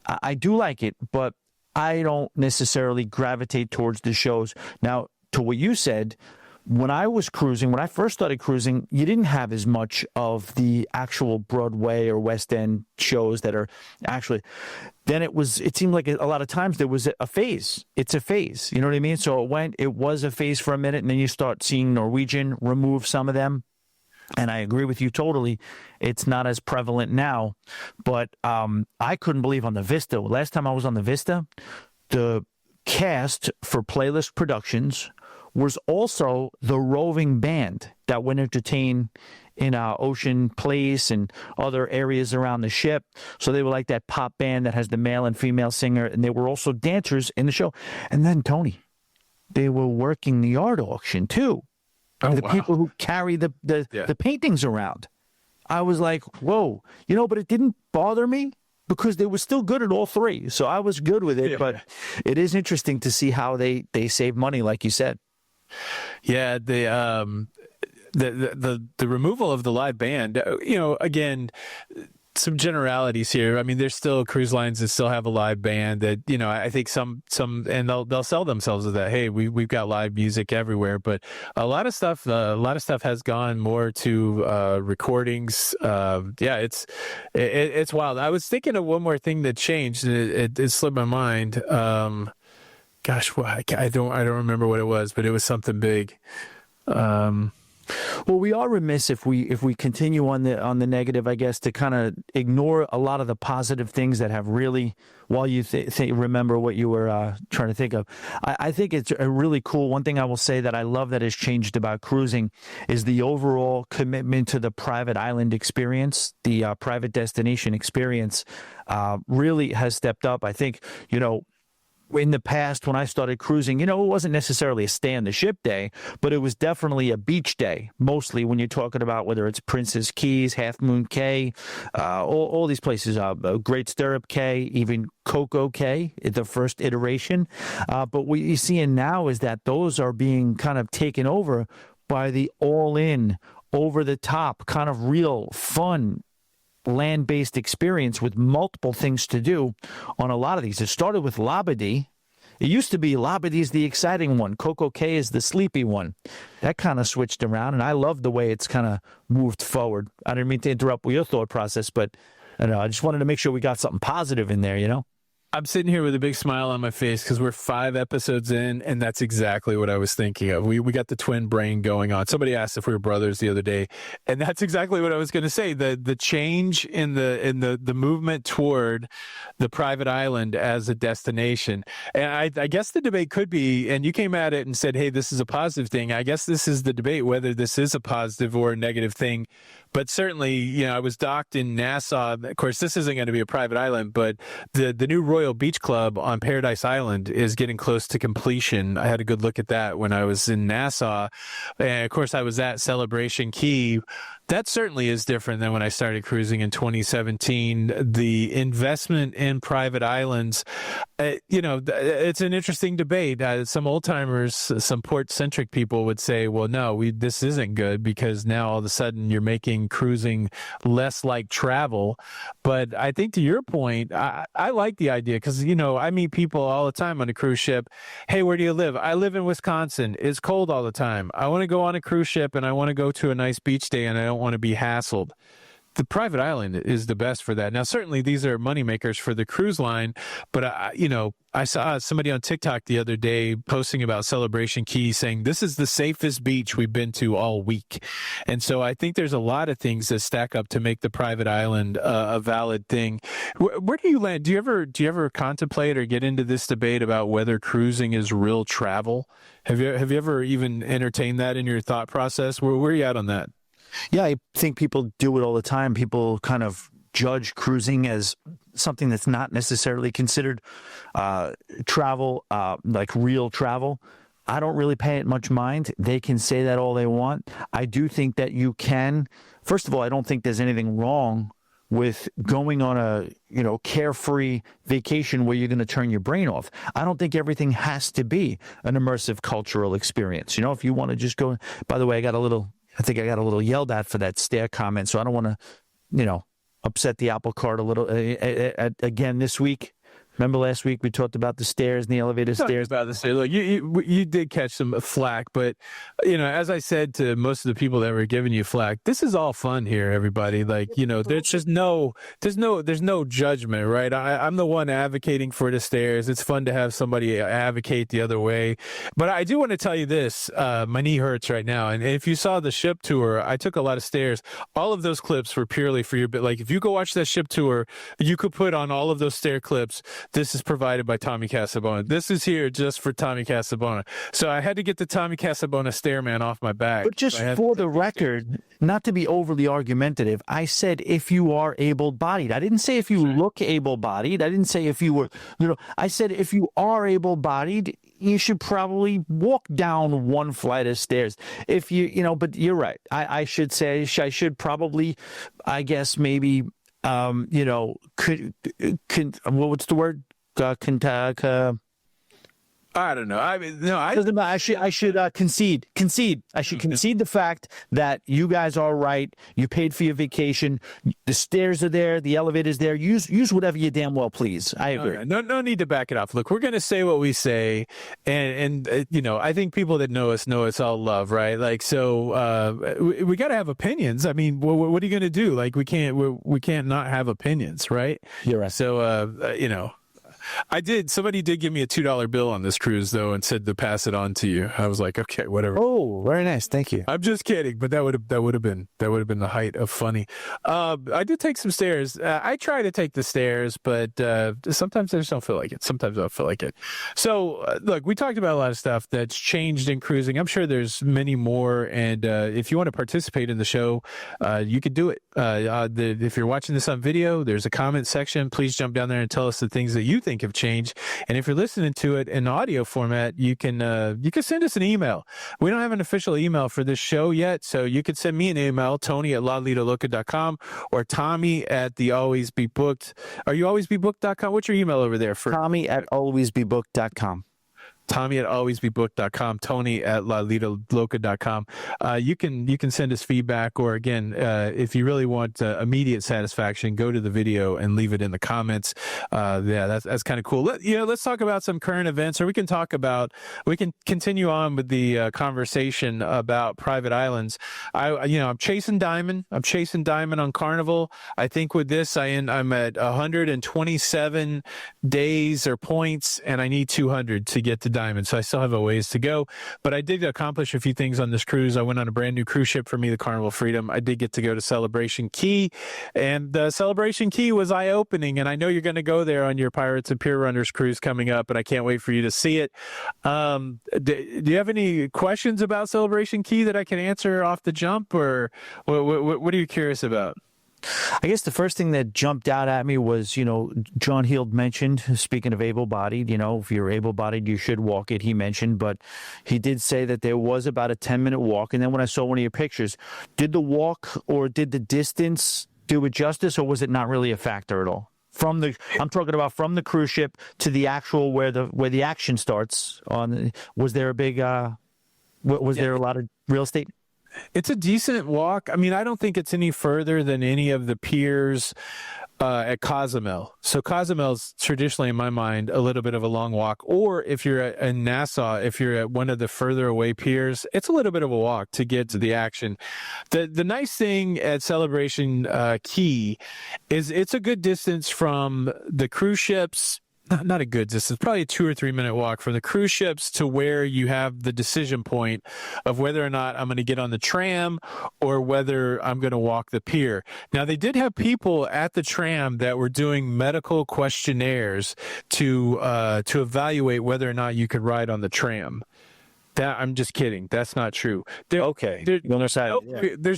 I do like it. But I don't necessarily gravitate towards the shows. Now, to what you said, when I was cruising, when I first started cruising, you didn't have as much of the actual Broadway or West End shows that are actually. Then it seemed like a lot of times there was a phase. It's a phase. You know what I mean? So it was a phase for a minute, and then you start seeing Norwegian remove some of them. And I agree with you totally. It's not as prevalent now. But I couldn't believe on the Vista. Last time I was on the Vista, the cast for Playlist Productions was also the roving band that would entertain in Ocean Place and other areas around the ship. So they were like that pop band that has the male and female singer, and they were also dancers in the show. And then, Tony, they were working the art auction, too. Oh, the wow. people who carry the paintings around. I was like, whoa. But it didn't bother me because they were still good at all three. So I was good with it. Yeah. But it is interesting to see how they save money, like you said. Yeah, the removal of the live band, again, some generalities here. I mean, there's still cruise lines that still have a live band that, I think some, and they'll sell themselves with that. Hey, we've got live music everywhere, but a lot of stuff has gone more to recordings. It's wild. I was thinking of one more thing that changed, and it slipped my mind. Gosh, I don't remember what it was, but it was something big. Well, we are remiss if we continue on the negative, I guess, to kind of ignore a lot of the positive things that have really, while you remember what you were trying to think of. I think it's a really cool. One thing I will say that I love that has changed about cruising is the overall commitment to the private island experience, the private destination experience, really has stepped up. I think, in the past, when I started cruising, it wasn't necessarily a stay on the ship day, but it was definitely a beach day. Mostly when you're talking about whether it's Princess Keys, Half Moon Cay, all these places, Great Stirrup Cay, even Coco Cay, the first iteration. But what you're seeing now is that those are being kind of taken over by the all-in, over-the-top, kind of real fun land-based experience with multiple things to do on a lot of these. It started with Labadee. It used to be Labadee's the exciting one. Coco Cay is the sleepy one. That kind of switched around, and I love the way it's kind of moved forward. I didn't mean to interrupt with your thought process, but I just wanted to make sure we got something positive in there, I'm sitting here with a big smile on my face because we're 5 episodes in, and that's exactly what I was thinking of. We got the twin brain going on. Somebody asked if we were brothers the other day, and that's exactly what I was going to say. The change in the movement toward the private island as a destination, and I guess the debate could be, and you came at it and said, "Hey, this is a positive thing." I guess this is the debate whether this is a positive or a negative thing. But certainly, I was docked in Nassau. Of course, this isn't going to be a private island, but the new Royal Beach Club on Paradise Island is getting close to completion. I had a good look at that when I was in Nassau. And of course, I was at Celebration Key. That certainly is different than when I started cruising in 2017. The investment in private islands, it's an interesting debate. Some old timers, some port-centric people would say, well, no, this isn't good because now all of a sudden you're making cruising less like travel. But I think to your point, I like the idea because, I meet people all the time on a cruise ship. Hey, where do you live? I live in Wisconsin. It's cold all the time. I want to go on a cruise ship and I want to go to a nice beach day and I don't want to be hassled. The private island is the best for that. Now, certainly these are moneymakers for the cruise line, but I saw somebody on TikTok the other day posting about Celebration Key saying this is the safest beach we've been to all week. And so I think there's a lot of things that stack up to make the private island a valid thing. Where do you land? Do you ever contemplate or get into this debate about whether cruising is real travel? Have you ever even entertained that in your thought process? Where are you at on that? Yeah, I think people do it all the time. People kind of judge cruising as something that's not necessarily considered travel, like real travel. I don't really pay it much mind. They can say that all they want. I do think that you can. First of all, I don't think there's anything wrong with going on a carefree vacation where you're going to turn your brain off. I don't think everything has to be an immersive cultural experience. If you want to just go. By the way, I think I got a little yelled at for that stare comment, so I don't want to, upset the apple cart a little again this week. Remember last week we talked about the stairs and the elevator stairs? About the stairs. Look, you did catch some flack, but as I said to most of the people that were giving you flack, this is all fun here, everybody. Like, there's just there's no judgment, right? I'm the one advocating for the stairs. It's fun to have somebody advocate the other way. But I do want to tell you this, my knee hurts right now. And if you saw the ship tour, I took a lot of stairs. All of those clips were purely for your bit. Like, if you go watch that ship tour, you could put on all of those stair clips. This is provided by Tommy Casabona. This is here just for Tommy Casabona. So I had to get the Tommy Casabona Stairman off my back. But just for the record, not to be overly argumentative, I said if you are able-bodied. I didn't say if you look able-bodied. I didn't say if you were, I said if you are able-bodied, you should probably walk down one flight of stairs. If but you're right. I should say, I should probably, I guess maybe, what's the word? I don't know. I mean, no, I should concede. I should concede the fact that you guys are right. You paid for your vacation. The stairs are there. The elevator's there. Use whatever you damn well please. I agree. Okay. No need to back it off. Look, we're going to say what we say. And I think people that know us all love, right? Like, so we got to have opinions. I mean, what are you going to do? Like, we can't not have opinions, right? You're right. So, somebody did give me a $2 bill on this cruise though and said to pass it on to you. I was like, okay, whatever. Oh, very nice. Thank you. I'm just kidding, but that would have been the height of funny. I did take some stairs. I try to take the stairs, but sometimes I just don't feel like it. Sometimes I don't feel like it. So look, we talked about a lot of stuff that's changed in cruising. I'm sure there's many more. And if you want to participate in the show, you could do it. If you're watching this on video, there's a comment section. Please jump down there and tell us the things that you think have changed. And if you're listening to it in audio format, you can send us an email. We don't have an official email for this show yet, so you could send me an email, Tony@LaLitaLoca.com or Tommy at the Always Be Booked. Are you alwaysbebooked.com? What's your email over there? Tommy@alwaysbebooked.com. Tommy@alwaysbebooked.com, Tony@LaLitaLoca.com. You can send us feedback, or again, if you really want immediate satisfaction, go to the video and leave it in the comments. That's kind of cool. Let's talk about some current events, or we can continue on with the conversation about private islands. I'm chasing Diamond. I'm chasing Diamond on Carnival. I think with this, I'm at 127 days or points, and I need 200 to get to Diamond, so I still have a ways to go, but I did accomplish a few things on this cruise. I went on a brand new cruise ship for me, the Carnival Freedom. I did get to go to Celebration Key, and Celebration Key was eye-opening, and I know you're going to go there on your Pirates and Pier Runners cruise coming up, and I can't wait for you to see it. Do you have any questions about Celebration Key that I can answer off the jump, or what are you curious about? I guess the first thing that jumped out at me was, John Heald mentioned, speaking of able-bodied, if you're able-bodied, you should walk it, he mentioned, but he did say that there was about a 10-minute walk. And then when I saw one of your pictures, did the walk or did the distance do it justice, or was it not really a factor at all? I'm talking about from the cruise ship to the actual where the action starts. Was there a big, there a lot of real estate? It's a decent walk. I mean, I don't think it's any further than any of the piers at Cozumel. So Cozumel's traditionally, in my mind, a little bit of a long walk. Or if you're in Nassau, if you're at one of the further away piers, it's a little bit of a walk to get to the action. The nice thing at Celebration Key is it's a good distance from the cruise ships. Not a good distance, probably a 2 or 3 minute walk from the cruise ships to where you have the decision point of whether or not I'm going to get on the tram or whether I'm going to walk the pier. Now, they did have people at the tram that were doing medical questionnaires to evaluate whether or not you could ride on the tram. I'm just kidding. That's not true. There's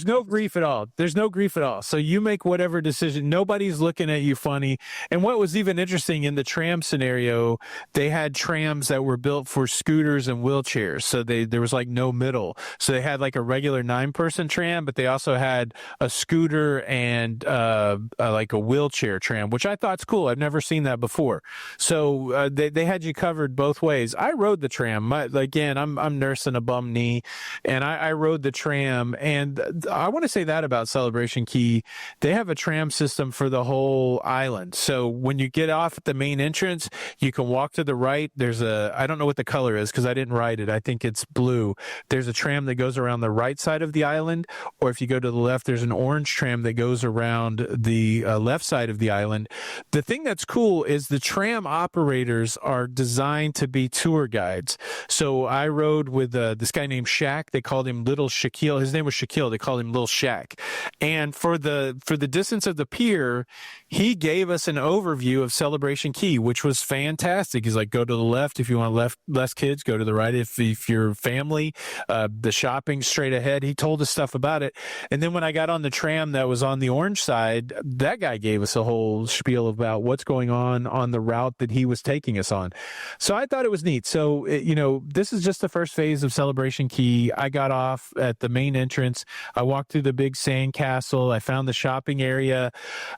no grief at all. There's no grief at all. So you make whatever decision. Nobody's looking at you funny. And what was even interesting in the tram scenario, they had trams that were built for scooters and wheelchairs. So there was like no middle. So they had like a regular 9-person tram, but they also had a scooter and like a wheelchair tram, which I thought's cool. I've never seen that before. So they had you covered both ways. I rode the tram. I'm I'm nursing a bum knee, and I rode the tram. And I want to say that about Celebration Key, they have a tram system for the whole island. So when you get off at the main entrance, you can walk to the right. There's I don't know what the color is because I didn't ride it. I think it's blue. There's a tram that goes around the right side of the island, or if you go to the left, there's an orange tram that goes around the left side of the island. The thing that's cool is the tram operators are designed to be tour guides. So I rode with this guy named Shaq. They called him Little Shaquille. His name was Shaquille. They called him Little Shaq. And for the distance of the pier, he gave us an overview of Celebration Key, which was fantastic. He's like, go to the left if you want less kids, go to the right if you're family. The shopping straight ahead. He told us stuff about it. And then when I got on the tram that was on the orange side, that guy gave us a whole spiel about what's going on the route that he was taking us on. So I thought it was neat. So, this is just the first phase of Celebration Key. I got off at the main entrance. I walked through the big sand castle. I found the shopping area.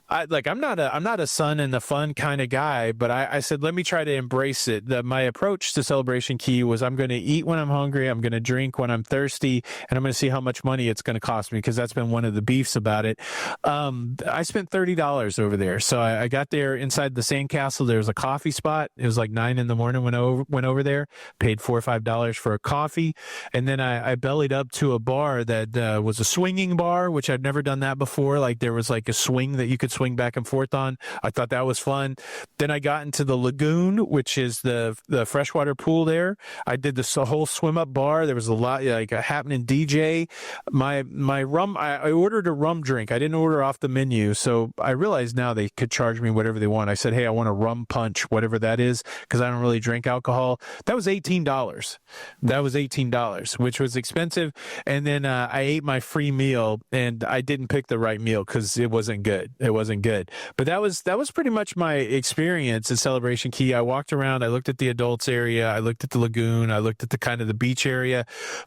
I'm not a sun and the fun kind of guy, but I said, let me try to embrace it. My approach to Celebration Key was I'm going to eat when I'm hungry. I'm going to drink when I'm thirsty, and I'm going to see how much money it's going to cost me, because that's been one of the beefs about it. I spent $30 over there. So I got there inside the sandcastle. There was a coffee spot. It was like 9 a.m. when I went over there, paid $4 or $5 for a coffee. And then I bellied up to a bar that was a swinging bar, which I'd never done that before. Like there was like a swing that you could swing back and forth on. I thought that was fun. Then I got into the lagoon, which is the freshwater pool there. I did this whole swim up bar. There was a lot, like a happening DJ. My rum, I ordered a rum drink. I didn't order off the menu. So I realized now they could charge me whatever they want. I said, hey, I want a rum punch, whatever that is, because I don't really drink alcohol. That was $18. That was $18, which was expensive. And then I ate my free meal, and I didn't pick the right meal because it wasn't good. It wasn't good. But that was pretty much my experience at Celebration Key. I walked around. I looked at the adults area. I looked at the lagoon. I looked at the kind of the beach area.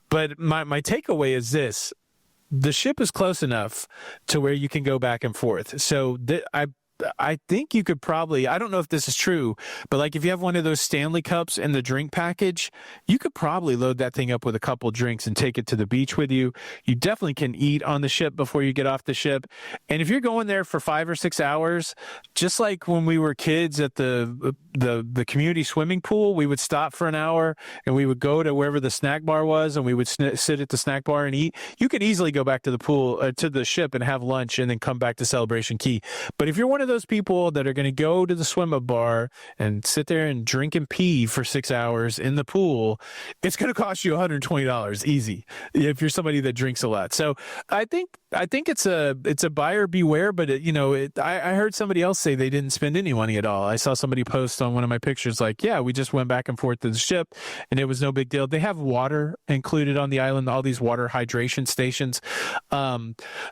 But my takeaway is this. The ship is close enough to where you can go back and forth. So I think you could probably, I don't know if this is true, but like if you have one of those Stanley Cups in the drink package, you could probably load that thing up with a couple drinks and take it to the beach with you. You definitely can eat on the ship before you get off the ship. And if you're going there for 5 or 6 hours, just like when we were kids at the community swimming pool, we would stop for an hour and we would go to wherever the snack bar was, and we would sit at the snack bar and eat. You could easily go back to the pool, to the ship, and have lunch and then come back to Celebration Key. But if you're one of those people that are going to go to the swim up bar and sit there and drink and pee for 6 hours in the pool, it's going to cost you $120 easy if you're somebody that drinks a lot. So I think it's a buyer beware, but I heard somebody else say they didn't spend any money at all. I saw somebody post on one of my pictures like, yeah, we just went back and forth to the ship and it was no big deal. They have water included on the island, all these water hydration stations.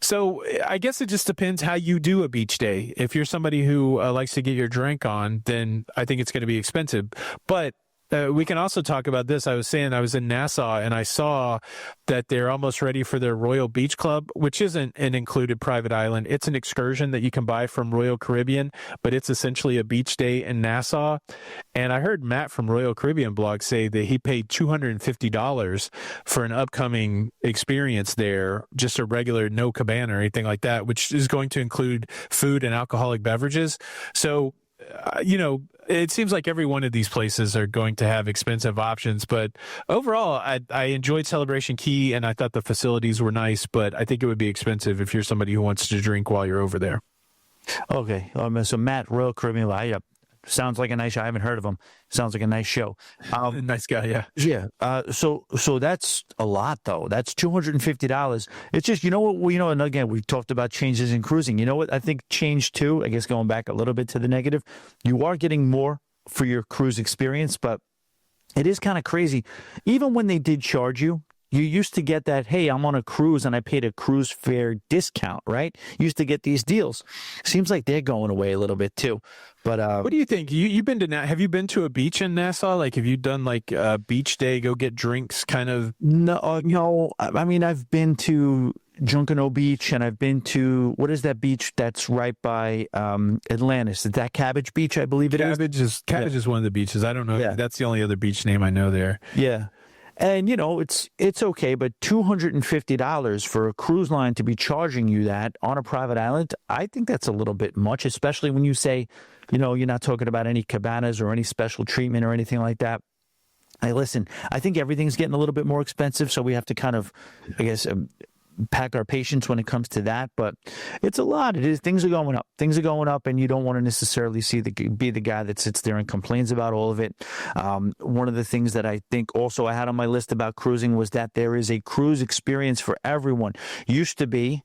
So I guess it just depends how you do a beach day. If you're somebody who likes to get your drink on, then I think it's going to be expensive. But we can also talk about this. I was saying I was in Nassau and I saw that they're almost ready for their Royal Beach Club, which isn't an included private island. It's an excursion that you can buy from Royal Caribbean, but it's essentially a beach day in Nassau. And I heard Matt from Royal Caribbean blog say that he paid $250 for an upcoming experience there, just a regular no cabana or anything like that, which is going to include food and alcoholic beverages. So, it seems like every one of these places are going to have expensive options, but overall, I enjoyed Celebration Key and I thought the facilities were nice, but I think it would be expensive if you're somebody who wants to drink while you're over there. Okay. So Matt, Royal Caribbean, sounds like a nice show. I haven't heard of him. Sounds like a nice show. Nice guy, yeah. Yeah. So that's a lot, though. That's $250. It's just, and again, we talked about changes in cruising. You know what? I think change too, I guess going back a little bit to the negative, you are getting more for your cruise experience, but it is kind of crazy. Even when they did charge you, you used to get that, hey, I'm on a cruise and I paid a cruise fare discount, right? You used to get these deals. Seems like they're going away a little bit too. But what do you think? You've been to have you been to a beach in Nassau? Like, have you done like a beach day, go get drinks kind of? No. I mean, I've been to Junkanoo Beach, and I've been to, what is that beach that's right by Atlantis? Is that Cabbage Beach, I believe it is? Cabbage is one of the beaches. I don't know. Yeah. That's the only other beach name I know there. Yeah. And, it's okay, but $250 for a cruise line to be charging you that on a private island, I think that's a little bit much, especially when you say, you're not talking about any cabanas or any special treatment or anything like that. Hey, listen, I think everything's getting a little bit more expensive, so we have to kind of, I guess, pack our patience when it comes to that. But it's a lot. It is. Things are going up. Things are going up, and you don't want to necessarily be the guy that sits there and complains about all of it. One of the things that I think also I had on my list about cruising was that there is a cruise experience for everyone. Used to be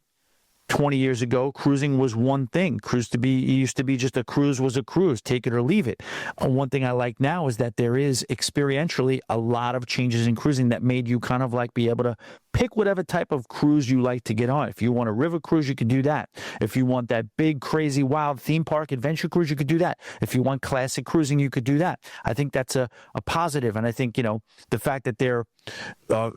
20 years ago, cruising was one thing. It used to be just a cruise was a cruise, take it or leave it. One thing I like now is that there is experientially a lot of changes in cruising that made you kind of like be able to pick whatever type of cruise you like to get on. If you want a river cruise, you could do that. If you want that big, crazy, wild theme park adventure cruise, you could do that. If you want classic cruising, you could do that. I think that's a positive. And I think, the fact that they're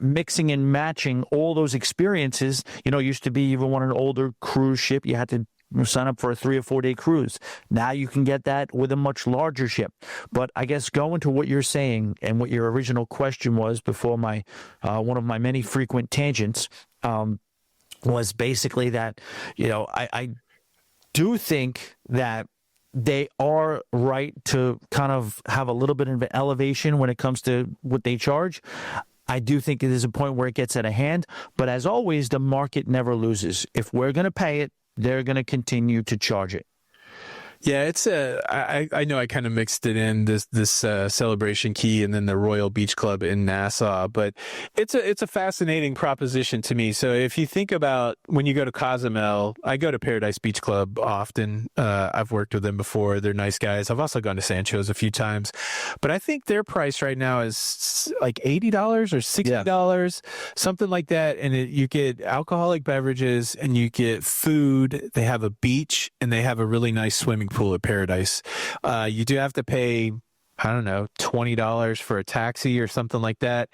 mixing and matching all those experiences, used to be even on an older cruise ship, you had to sign up for a 3 or 4 day cruise. Now you can get that with a much larger ship. But I guess going to what you're saying and what your original question was before my one of my many frequent tangents was basically that, I do think that they are right to kind of have a little bit of an elevation when it comes to what they charge. I do think it is a point where it gets out of hand. But as always, the market never loses. If we're going to pay it, they're going to continue to charge it. Yeah, I know I kind of mixed it in this Celebration Key and then the Royal Beach Club in Nassau, but it's a fascinating proposition to me. So if you think about when you go to Cozumel, I go to Paradise Beach Club often. I've worked with them before. They're nice guys. I've also gone to Sancho's a few times, but I think their price right now is like $80 or $60, something like that. And you get alcoholic beverages and you get food. They have a beach and they have a really nice swimming pool at Paradise. You do have to pay, I don't know, $20 for a taxi or something like that.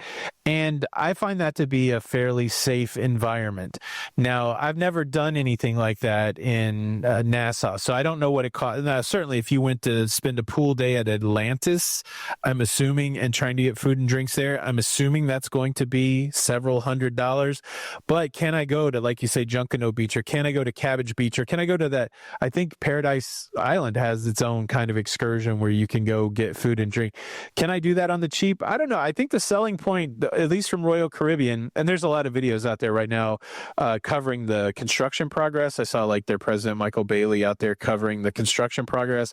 And I find that to be a fairly safe environment. Now, I've never done anything like that in Nassau, so I don't know what it costs. Now, certainly, if you went to spend a pool day at Atlantis, I'm assuming, and trying to get food and drinks there, I'm assuming that's going to be several $100s. But can I go to, like you say, Junkanoo Beach, or can I go to Cabbage Beach, or can I go to that? I think Paradise Island has its own kind of excursion where you can go get food and drink. Can I do that on the cheap? I don't know. I think the selling point, at least from Royal Caribbean, and there's a lot of videos out there right now covering the construction progress. I saw like their president, Michael Bailey, out there covering the construction progress.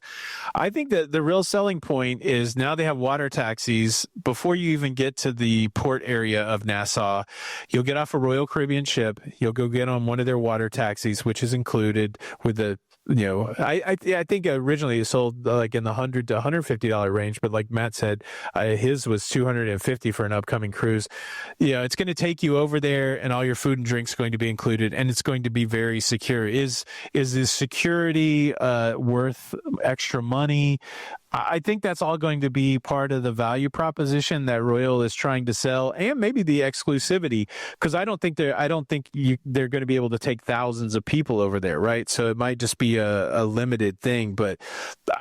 I think that the real selling point is now they have water taxis. Before you even get to the port area of Nassau, you'll get off a Royal Caribbean ship. You'll go get on one of their water taxis, which is included with the I think originally it sold like in the $100 to $150 range, but like Matt said, his was $250 for an upcoming cruise. It's going to take you over there, and all your food and drinks going to be included, and it's going to be very secure. Is the security worth extra money? I think that's all going to be part of the value proposition that Royal is trying to sell, and maybe the exclusivity, because I don't think they're going to be able to take thousands of people over there, right? So it might just be a limited thing, but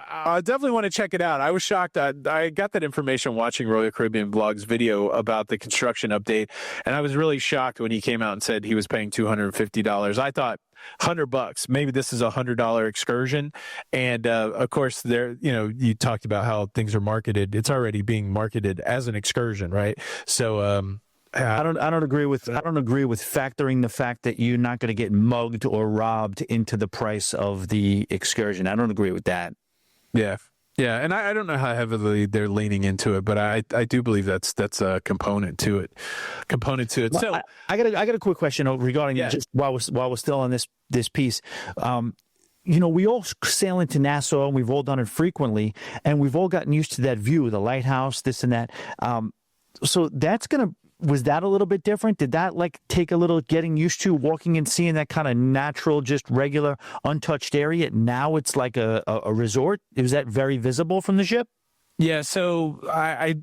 I definitely want to check it out. I was shocked. I got that information watching Royal Caribbean Vlog's video about the construction update, and I was really shocked when he came out and said he was paying $250. I thought $100, maybe this is $100 excursion. And of course, you talked about how things are marketed. It's already being marketed as an excursion, right? So I don't agree with factoring the fact that you're not going to get mugged or robbed into the price of the excursion. I don't agree with that. Yeah. Yeah, and I don't know how heavily they're leaning into it, but I do believe that's a component to it. Well, so I got a quick question regarding just while we're still on this piece. We all sail into Nassau, and we've all done it frequently, and we've all gotten used to that view, the lighthouse, this and that. So was that a little bit different? Did that take a little getting used to walking and seeing that kind of natural, just regular, untouched area? Now it's like a resort. Is that very visible from the ship? Yeah, so I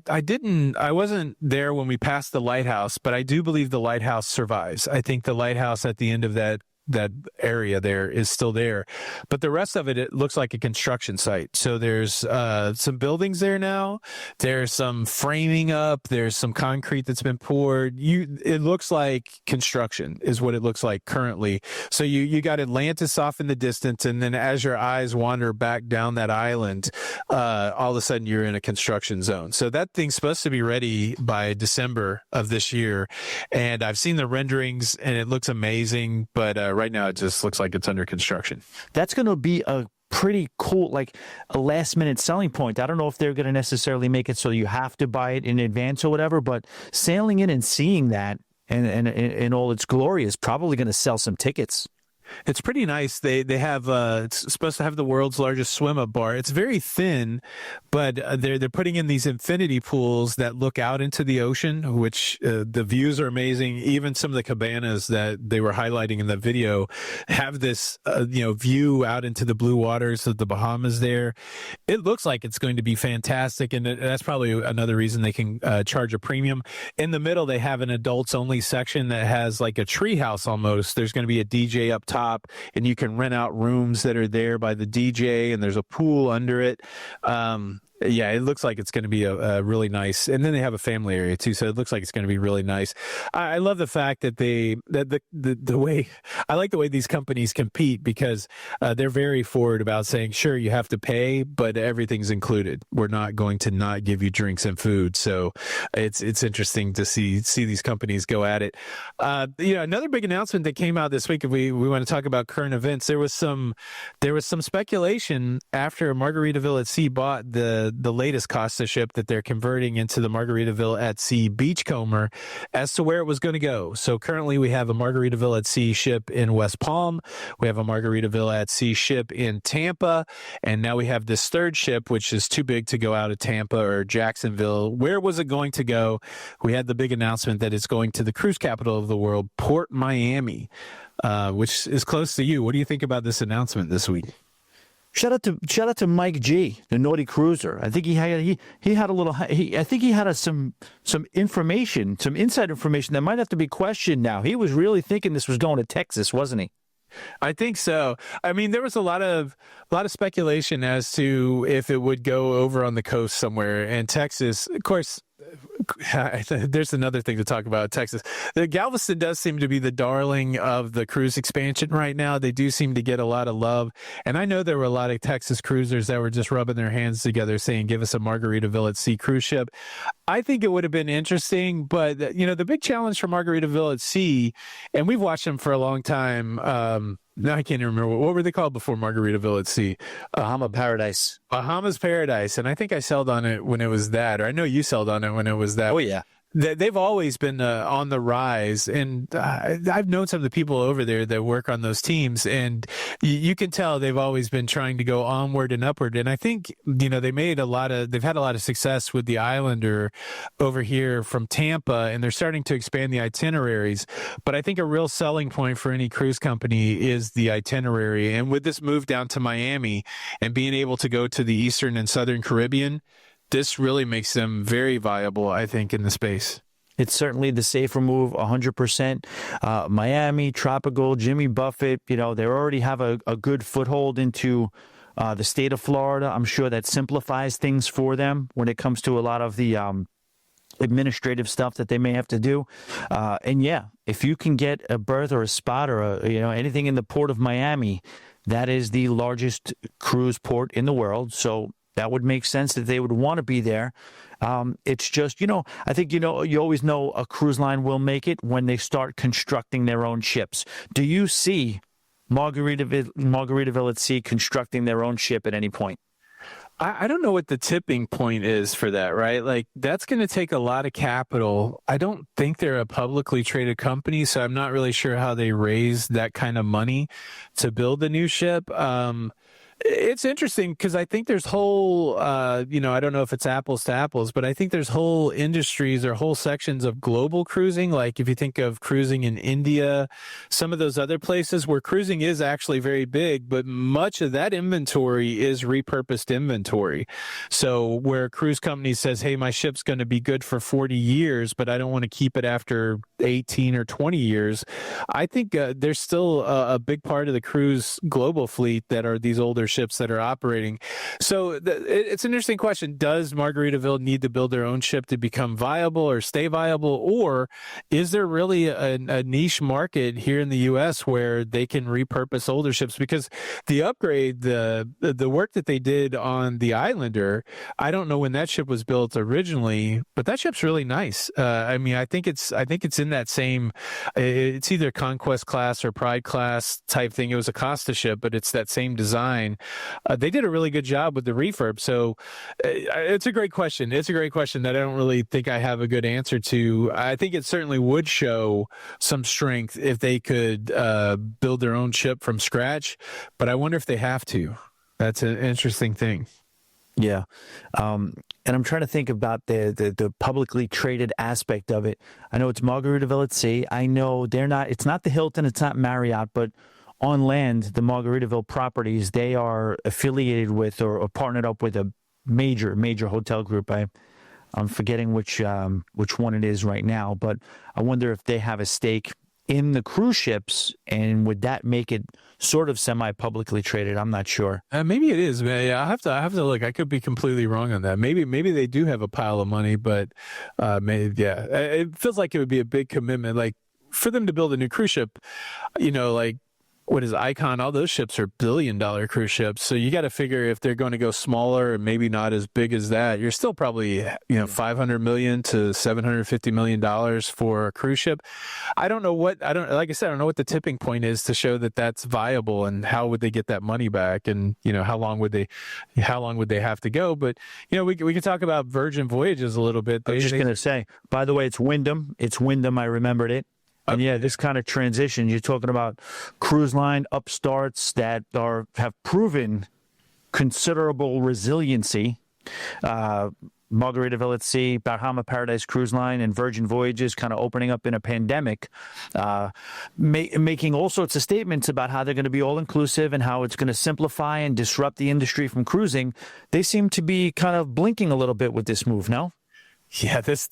wasn't there when we passed the lighthouse, but I do believe the lighthouse survives. I think the lighthouse at the end of that that area there is still there, but the rest of it looks like a construction site. So there's some buildings there now. There's some framing up. There's some concrete that's been poured. It looks like construction is what it looks like currently. So you got Atlantis off in the distance, and then as your eyes wander back down that island, all of a sudden you're in a construction zone. So that thing's supposed to be ready by December of this year, and I've seen the renderings and it looks amazing, but right now it just looks like it's under construction. That's going to be a pretty cool, like a last minute selling point. I don't know if they're going to necessarily make it so you have to buy it in advance or whatever, but sailing in and seeing that and in all its glory is probably going to sell some tickets. It's pretty nice. They have it's supposed to have the world's largest swim up bar. It's very thin, but they're putting in these infinity pools that look out into the ocean, which the views are amazing. Even some of the cabanas that they were highlighting in the video have this view out into the blue waters of the Bahamas. There, it looks like it's going to be fantastic, and that's probably another reason they can charge a premium. In the middle, they have an adults only section that has like a treehouse almost. There's going to be a DJ up top, and you can rent out rooms that are there by the DJ, and there's a pool under it. Yeah, it looks like it's going to be a really nice, and then they have a family area too, so it looks like it's going to be really nice. I love the fact that the way, I like the way these companies compete, because they're very forward about saying, sure, you have to pay, but everything's included. We're not going to not give you drinks and food. So it's interesting to see these companies go at it. Another big announcement that came out this week, if we want to talk about current events, there was some speculation after Margaritaville at Sea bought the latest Costa ship that they're converting into the Margaritaville at Sea Beachcomber as to where it was going to go. So currently we have a Margaritaville at Sea ship in West Palm. We have a Margaritaville at Sea ship in Tampa. And now we have this third ship, which is too big to go out of Tampa or Jacksonville. Where was it going to go? We had the big announcement that it's going to the cruise capital of the world, Port Miami, which is close to you. What do you think about this announcement this week? Shout out to Mike G, the naughty cruiser. I think he had a little. I think he had some information, some inside information that might have to be questioned now. He was really thinking this was going to Texas, wasn't he? I think so. I mean, there was a lot of speculation as to if it would go over on the coast somewhere, and Texas, of course. There's another thing to talk about, Texas. The Galveston does seem to be the darling of the cruise expansion right now. They do seem to get a lot of love. And I know there were a lot of Texas cruisers that were just rubbing their hands together saying, give us a Margaritaville at Sea cruise ship. I think it would have been interesting, but the big challenge for Margaritaville at Sea, and we've watched them for a long time. Now I can't even remember. What were they called before Margaritaville at Sea? Bahamas Paradise. And I think I sailed on it when it was that, or I know you sailed on it when it was that. Oh, yeah. They've always been on the rise, and I've known some of the people over there that work on those teams, and you can tell they've always been trying to go onward and upward. And I think they've had a lot of success with the Islander over here from Tampa, and they're starting to expand the itineraries. But I think a real selling point for any cruise company is the itinerary, and with this move down to Miami and being able to go to the Eastern and Southern Caribbean, this really makes them very viable, I think, in the space. It's certainly the safer move, 100%. Miami, tropical, Jimmy Buffett, they already have a good foothold into the state of Florida. I'm sure that simplifies things for them when it comes to a lot of the administrative stuff that they may have to do. And yeah, if you can get a berth or a spot or anything in the port of Miami, that is the largest cruise port in the world. So that would make sense that they would want to be there. It's just, I think, you always know a cruise line will make it when they start constructing their own ships. Do you see Margaritaville at Sea constructing their own ship at any point? I don't know what the tipping point is for that, right? Like, that's going to take a lot of capital. I don't think they're a publicly traded company, so I'm not really sure how they raise that kind of money to build a new ship. It's interesting because I think there's whole, I don't know if it's apples to apples, but I think there's whole industries or whole sections of global cruising. Like if you think of cruising in India, some of those other places where cruising is actually very big, but much of that inventory is repurposed inventory. So where a cruise company says, hey, my ship's going to be good for 40 years, but I don't want to keep it after 18 or 20 years. I think there's still a big part of the cruise global fleet that are these older ships that are operating. So it's an interesting question. Does Margaritaville need to build their own ship to become viable or stay viable? Or is there really a niche market here in the U.S. where they can repurpose older ships? Because the upgrade, the work that they did on the Islander, I don't know when that ship was built originally, but that ship's really nice. I think it's in that same, it's either Conquest class or Pride class type thing. It was a Costa ship, but it's that same design. They did a really good job with the refurb. So it's a great question. It's a great question that I don't really think I have a good answer to. I think it certainly would show some strength if they could build their own ship from scratch, but I wonder if they have to. That's an interesting thing. Yeah. And I'm trying to think about the publicly traded aspect of it. I know it's Margaritaville at Sea. I know it's not the Hilton, it's not Marriott, but on land, the Margaritaville properties, they are affiliated with or partnered up with a major hotel group. I'm forgetting which one it is right now, but I wonder if they have a stake in the cruise ships, and would that make it sort of semi-publicly traded? I'm not sure. Maybe it is. Yeah, I have to look. I could be completely wrong on that. Maybe they do have a pile of money, but it feels like it would be a big commitment. Like for them to build a new cruise ship, like what is Icon? All those ships are billion-dollar cruise ships. So you got to figure if they're going to go smaller and maybe not as big as that, you're still probably, $500 million to $750 million for a cruise ship. Like I don't know what the tipping point is to show that that's viable, and how would they get that money back, and how long would they have to go? But we can talk about Virgin Voyages a little bit. I was just going to say, by the way, it's Wyndham. I remembered it. And yeah, this kind of transition, you're talking about cruise line upstarts that have proven considerable resiliency. Margaritaville at Sea, Bahama Paradise Cruise Line, and Virgin Voyages kind of opening up in a pandemic, making all sorts of statements about how they're going to be all-inclusive and how it's going to simplify and disrupt the industry from cruising. They seem to be kind of blinking a little bit with this move, no? Yeah, this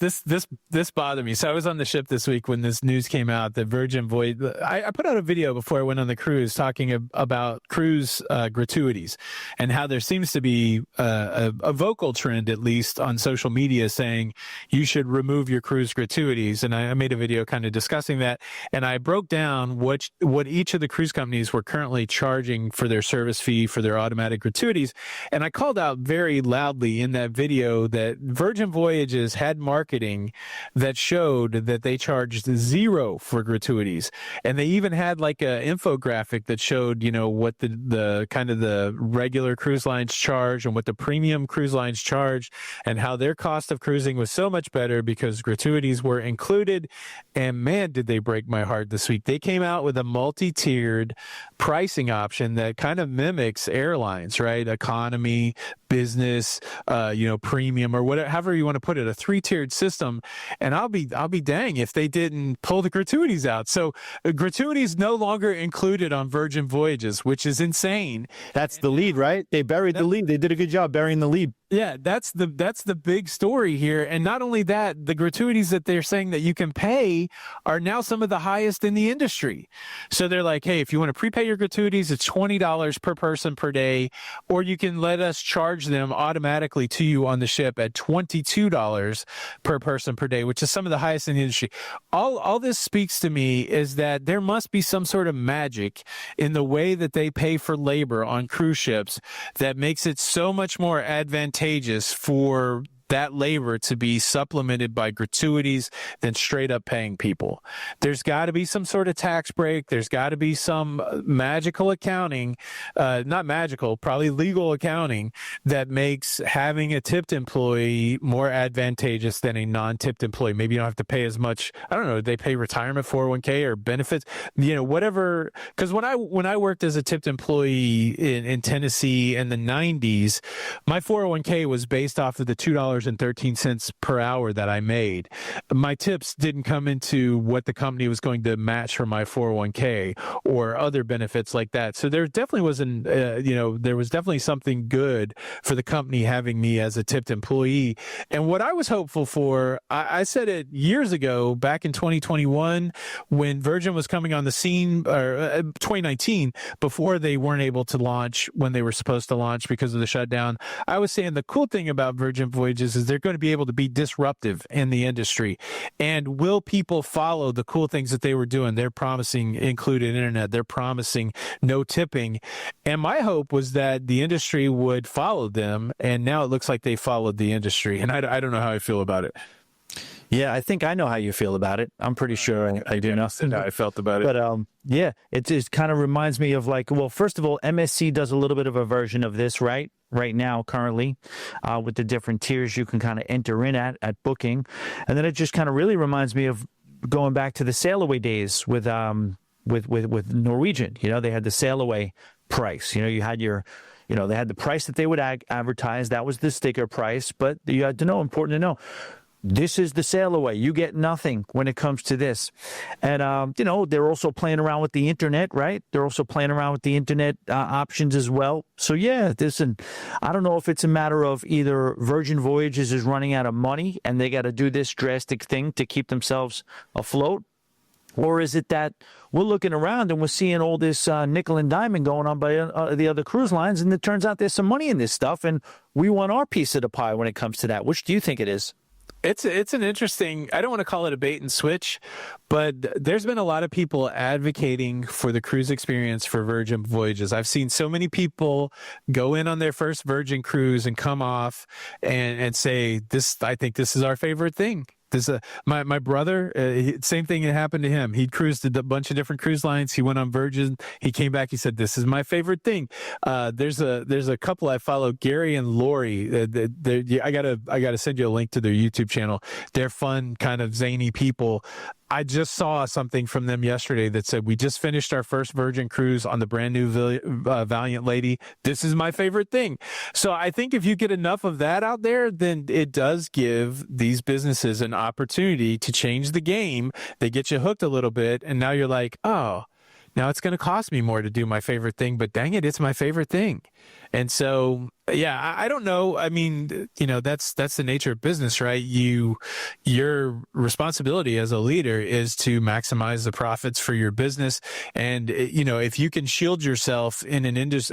bothered me. So I was on the ship this week when this news came out that Virgin Voyage. I put out a video before I went on the cruise talking about cruise gratuities, and how there seems to be a vocal trend, at least on social media, saying you should remove your cruise gratuities. And I made a video kind of discussing that, and I broke down what each of the cruise companies were currently charging for their service fee for their automatic gratuities. And I called out very loudly in that video that Virgin Voyages had marketing that showed that they charged zero for gratuities, and they even had like an infographic that showed what the kind of the regular cruise lines charge and what the premium cruise lines charge, and how their cost of cruising was so much better because gratuities were included. And man, did they break my heart this week. They came out with a multi-tiered pricing option that kind of mimics airlines, right? Economy, business, premium, or whatever, however you want to put it, a 3-tiered system. And I'll be dang if they didn't pull the gratuities out. So gratuities no longer included on Virgin Voyages, which is insane. That's the lead, right? They buried the lead. They did a good job burying the lead. Yeah, that's the big story here. And not only that, the gratuities that they're saying that you can pay are now some of the highest in the industry. So they're like, hey, if you want to prepay your gratuities, it's $20 per person per day, or you can let us charge them automatically to you on the ship at $22 per person per day, which is some of the highest in the industry. All this speaks to me is that there must be some sort of magic in the way that they pay for labor on cruise ships that makes it so much more advantageous for that labor to be supplemented by gratuities than straight up paying people. There's got to be some sort of tax break. There's got to be some magical accounting, not magical, probably legal accounting that makes having a tipped employee more advantageous than a non-tipped employee. Maybe you don't have to pay as much. I don't know. They pay retirement 401k or benefits, whatever. Because when I worked as a tipped employee in Tennessee in the 90s, my 401k was based off of the $2.13 per hour that I made. My tips didn't come into what the company was going to match for my 401k or other benefits like that. So there definitely wasn't, there was definitely something good for the company having me as a tipped employee. And what I was hopeful for, I said it years ago, back in 2021, when Virgin was coming on the scene, or 2019, before they weren't able to launch when they were supposed to launch because of the shutdown. I was saying the cool thing about Virgin Voyages is they're going to be able to be disruptive in the industry. And will people follow the cool things that they were doing? They're promising included internet. They're promising no tipping. And my hope was that the industry would follow them. And now it looks like they followed the industry. And I don't know how I feel about it. Yeah, I think I know how you feel about it. I'm pretty sure I do know how I felt about it. But yeah, it just kind of reminds me of like, well, first of all, MSC does a little bit of a version of this, right now, currently, with the different tiers you can kind of enter in at booking. And then it just kind of really reminds me of going back to the sail away days with Norwegian. They had the sail away price. You had they had the price that they would advertise. That was the sticker price. But you had to know, important to know, this is the sail away. You get nothing when it comes to this. And, they're also playing around with the internet, right? They're also playing around with the internet options as well. So, yeah, I don't know if it's a matter of either Virgin Voyages is running out of money and they got to do this drastic thing to keep themselves afloat. Or is it that we're looking around and we're seeing all this nickel and diamond going on by the other cruise lines, and it turns out there's some money in this stuff, and we want our piece of the pie when it comes to that. Which do you think it is? It's an interesting, I don't want to call it a bait and switch, but there's been a lot of people advocating for the cruise experience for Virgin Voyages. I've seen so many people go in on their first Virgin cruise and come off and say, I think this is our favorite thing. My brother, same thing happened to him. He'd cruised a bunch of different cruise lines. He went on Virgin. He came back. He said, "This is my favorite thing." There's a couple I follow, Gary and Lori. I gotta send you a link to their YouTube channel. They're fun, kind of zany people. I just saw something from them yesterday that said, we just finished our first Virgin cruise on the brand new Valiant Lady. This is my favorite thing. So I think if you get enough of that out there, then it does give these businesses an opportunity to change the game. They get you hooked a little bit. And now you're like, oh, now it's going to cost me more to do my favorite thing, but dang it, it's my favorite thing. And so, yeah, I don't know. I mean, that's the nature of business, right? Your responsibility as a leader is to maximize the profits for your business. And, if you can shield yourself in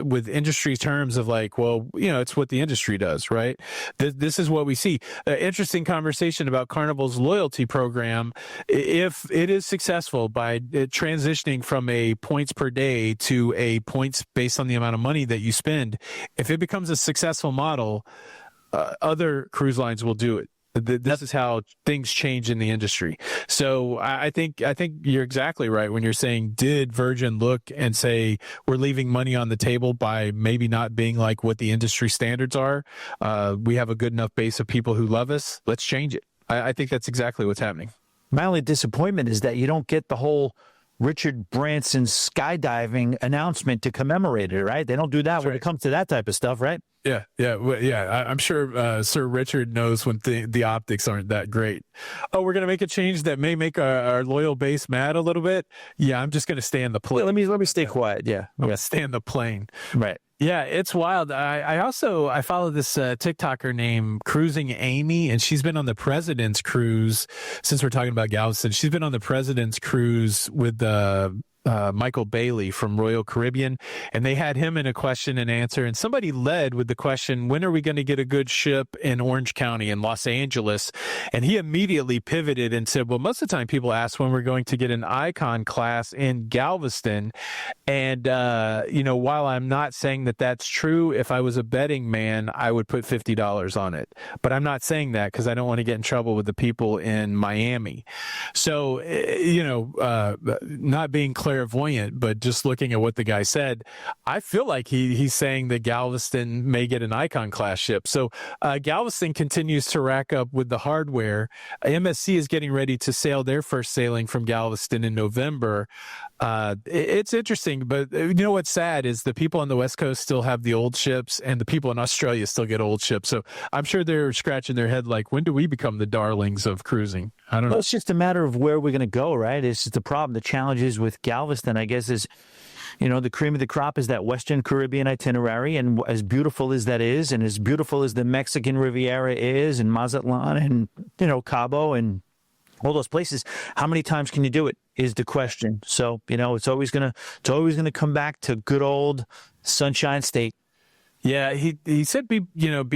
with industry terms of like, well, it's what the industry does, right? This is what we see. Interesting conversation about Carnival's loyalty program. If it is successful by transitioning from a points per day to a points based on the amount of money that you spend, if it becomes a successful model, other cruise lines will do it. This is how things change in the industry. So I think you're exactly right when you're saying, did Virgin look and say, we're leaving money on the table by maybe not being like what the industry standards are? We have a good enough base of people who love us. Let's change it. I think that's exactly what's happening. My only disappointment is that you don't get the whole Richard Branson skydiving announcement to commemorate it, right? They don't do that when it comes to that type of stuff, right? Yeah. I'm sure Sir Richard knows when the optics aren't that great. Oh, we're going to make a change that may make our loyal base mad a little bit. Yeah, I'm just going to stay in the plane. Let me stay quiet. Yeah. I'm going to stay in the plane. Right. Yeah, it's wild. I follow this TikToker named Cruising Amy, and she's been on the President's Cruise since we're talking about Galveston. She's been on the President's Cruise with Michael Bailey from Royal Caribbean, and they had him in a question and answer. And somebody led with the question, when are we going to get a good ship in Orange County in Los Angeles? And he immediately pivoted and said, well, most of the time people ask when we're going to get an Icon class in Galveston. And, while I'm not saying that that's true, if I was a betting man, I would put $50 on it. But I'm not saying that because I don't want to get in trouble with the people in Miami. So, not being clairvoyant, but just looking at what the guy said, I feel like he's saying that Galveston may get an Icon class ship. So Galveston continues to rack up with the hardware. MSC is getting ready to sail their first sailing from Galveston in November. It's interesting, but you know what's sad is the people on the West Coast still have the old ships, and the people in Australia still get old ships. So I'm sure they're scratching their head like, when do we become the darlings of cruising? I don't know. Well, it's just a matter of where we're going to go, right? It's just the problem. The challenge is with Galveston, I guess, is, the cream of the crop is that Western Caribbean itinerary. And as beautiful as that is, and as beautiful as the Mexican Riviera is, and Mazatlan, and, Cabo, and all those places, how many times can you do it is the question. So, it's always going to come back to good old Sunshine State. Yeah, he said be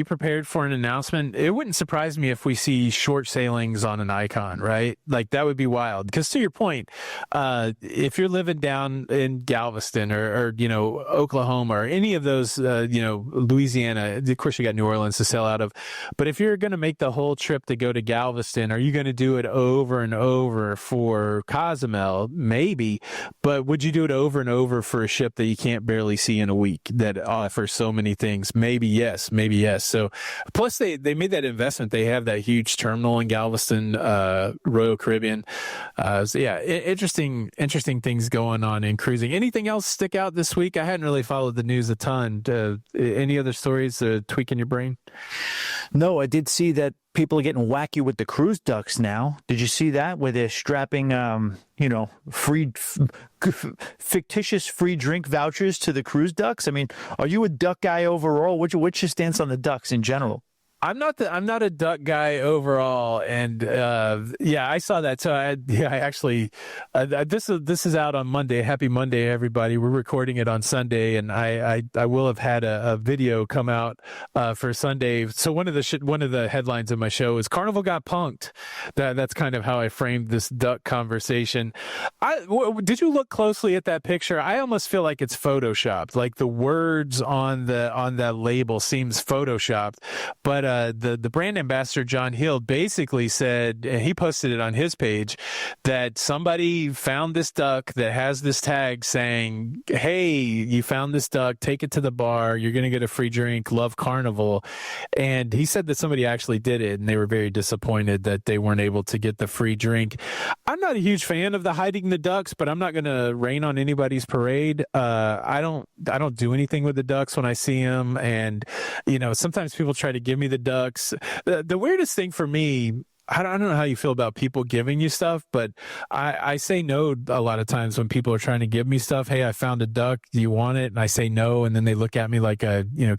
prepared for an announcement. It wouldn't surprise me if we see short sailings on an Icon, right? Like that would be wild. Because to your point, if you're living down in Galveston or Oklahoma or any of those Louisiana, of course you got New Orleans to sail out of. But if you're going to make the whole trip to go to Galveston, are you going to do it over and over for Cozumel? Maybe, but would you do it over and over for a ship that you can't barely see in a week that offers so many things? Maybe yes. So plus they made that investment. They have that huge terminal in Galveston, Royal Caribbean. Interesting things going on in cruising. Anything else stick out this week? I hadn't really followed the news a ton. Any other stories tweaking your brain? No, I did see that people are getting wacky with the cruise ducks now. Did you see that, where they're strapping, fictitious free drink vouchers to the cruise ducks? I mean, are you a duck guy overall? What's your stance on the ducks in general? I'm not a duck guy overall, and I saw that. So I actually this is out on Monday. Happy Monday, everybody! We're recording it on Sunday, and I will have had a video come out for Sunday. So one of the headlines of my show is Carnival got punked. That's kind of how I framed this duck conversation. Did you look closely at that picture? I almost feel like it's photoshopped. Like the words on that label seems photoshopped, but the brand ambassador, John Hill, basically said, and he posted it on his page, that somebody found this duck that has this tag saying, hey, you found this duck, take it to the bar, you're going to get a free drink, love Carnival. And he said that somebody actually did it, and they were very disappointed that they weren't able to get the free drink. I'm not a huge fan of the hiding the ducks, but I'm not going to rain on anybody's parade. I don't do anything with the ducks when I see them, and sometimes people try to give me the ducks. The weirdest thing for me, I don't know how you feel about people giving you stuff, but I say no a lot of times when people are trying to give me stuff. Hey, I found a duck. Do you want it? And I say no, and then they look at me like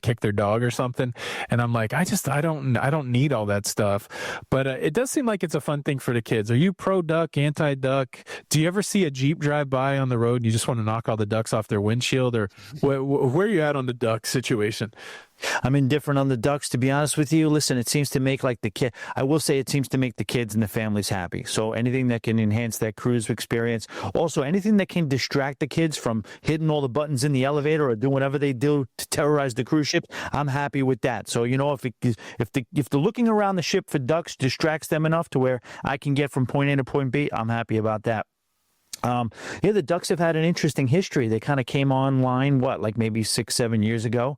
kick their dog or something. And I'm like, I don't need all that stuff. But it does seem like it's a fun thing for the kids. Are you pro duck, anti duck? Do you ever see a Jeep drive by on the road and you just want to knock all the ducks off their windshield? Or where are you at on the duck situation? I'm indifferent on the ducks, to be honest with you. Listen, it seems to make I will say it seems to make the kids and the families happy. So anything that can enhance that cruise experience. Also, anything that can distract the kids from hitting all the buttons in the elevator or doing whatever they do to terrorize the cruise ship, I'm happy with that. So, if the looking around the ship for ducks distracts them enough to where I can get from point A to point B, I'm happy about that. The ducks have had an interesting history. They kind of came online, maybe 6-7 years ago.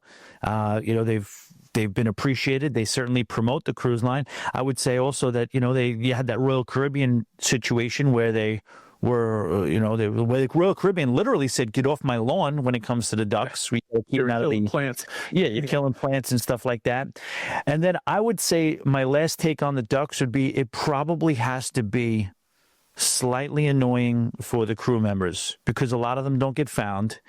They've been appreciated. They certainly promote the cruise line. I would say also that, you had that Royal Caribbean situation where they were, where the Royal Caribbean literally said, get off my lawn when it comes to the ducks. You're killing plants. Yeah, you're killing plants and stuff like that. And then I would say my last take on the ducks would be, it probably has to be slightly annoying for the crew members because a lot of them don't get found.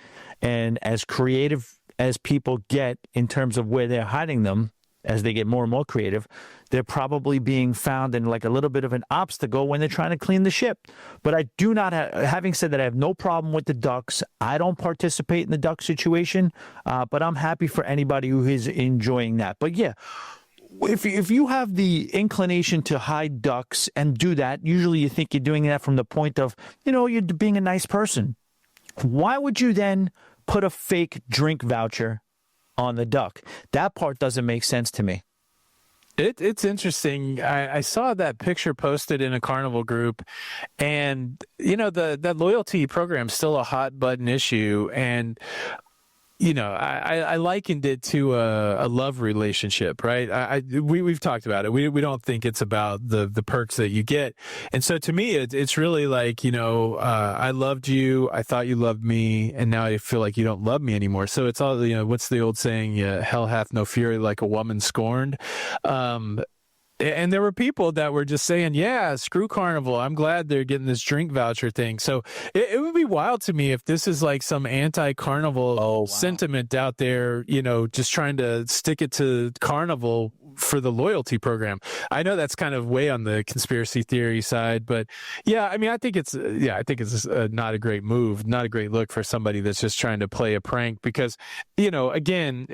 And as creative as people get in terms of where they're hiding them, as they get more and more creative, they're probably being found in like a little bit of an obstacle when they're trying to clean the ship. But I do not having said that, I have no problem with the ducks. I don't participate in the duck situation, but I'm happy for anybody who is enjoying that. But yeah, if you have the inclination to hide ducks and do that, usually you think you're doing that from the point of, you're being a nice person. Why would you then put a fake drink voucher on the duck? That part doesn't make sense to me. It's interesting. I saw that picture posted in a Carnival group, and that loyalty program is still a hot button issue. And I likened it to a love relationship, right? We've talked about it. We don't think it's about the perks that you get. And so to me, it's really like, I loved you, I thought you loved me, and now I feel like you don't love me anymore. So it's all, what's the old saying? Hell hath no fury like a woman scorned. And there were people that were just saying, yeah, screw Carnival. I'm glad they're getting this drink voucher thing. So it would be wild to me if this is like some anti-Carnival sentiment out there, just trying to stick it to Carnival for the loyalty program. I know that's kind of way on the conspiracy theory side, but yeah, I mean, I think it's not a great move, not a great look for somebody that's just trying to play a prank because, again,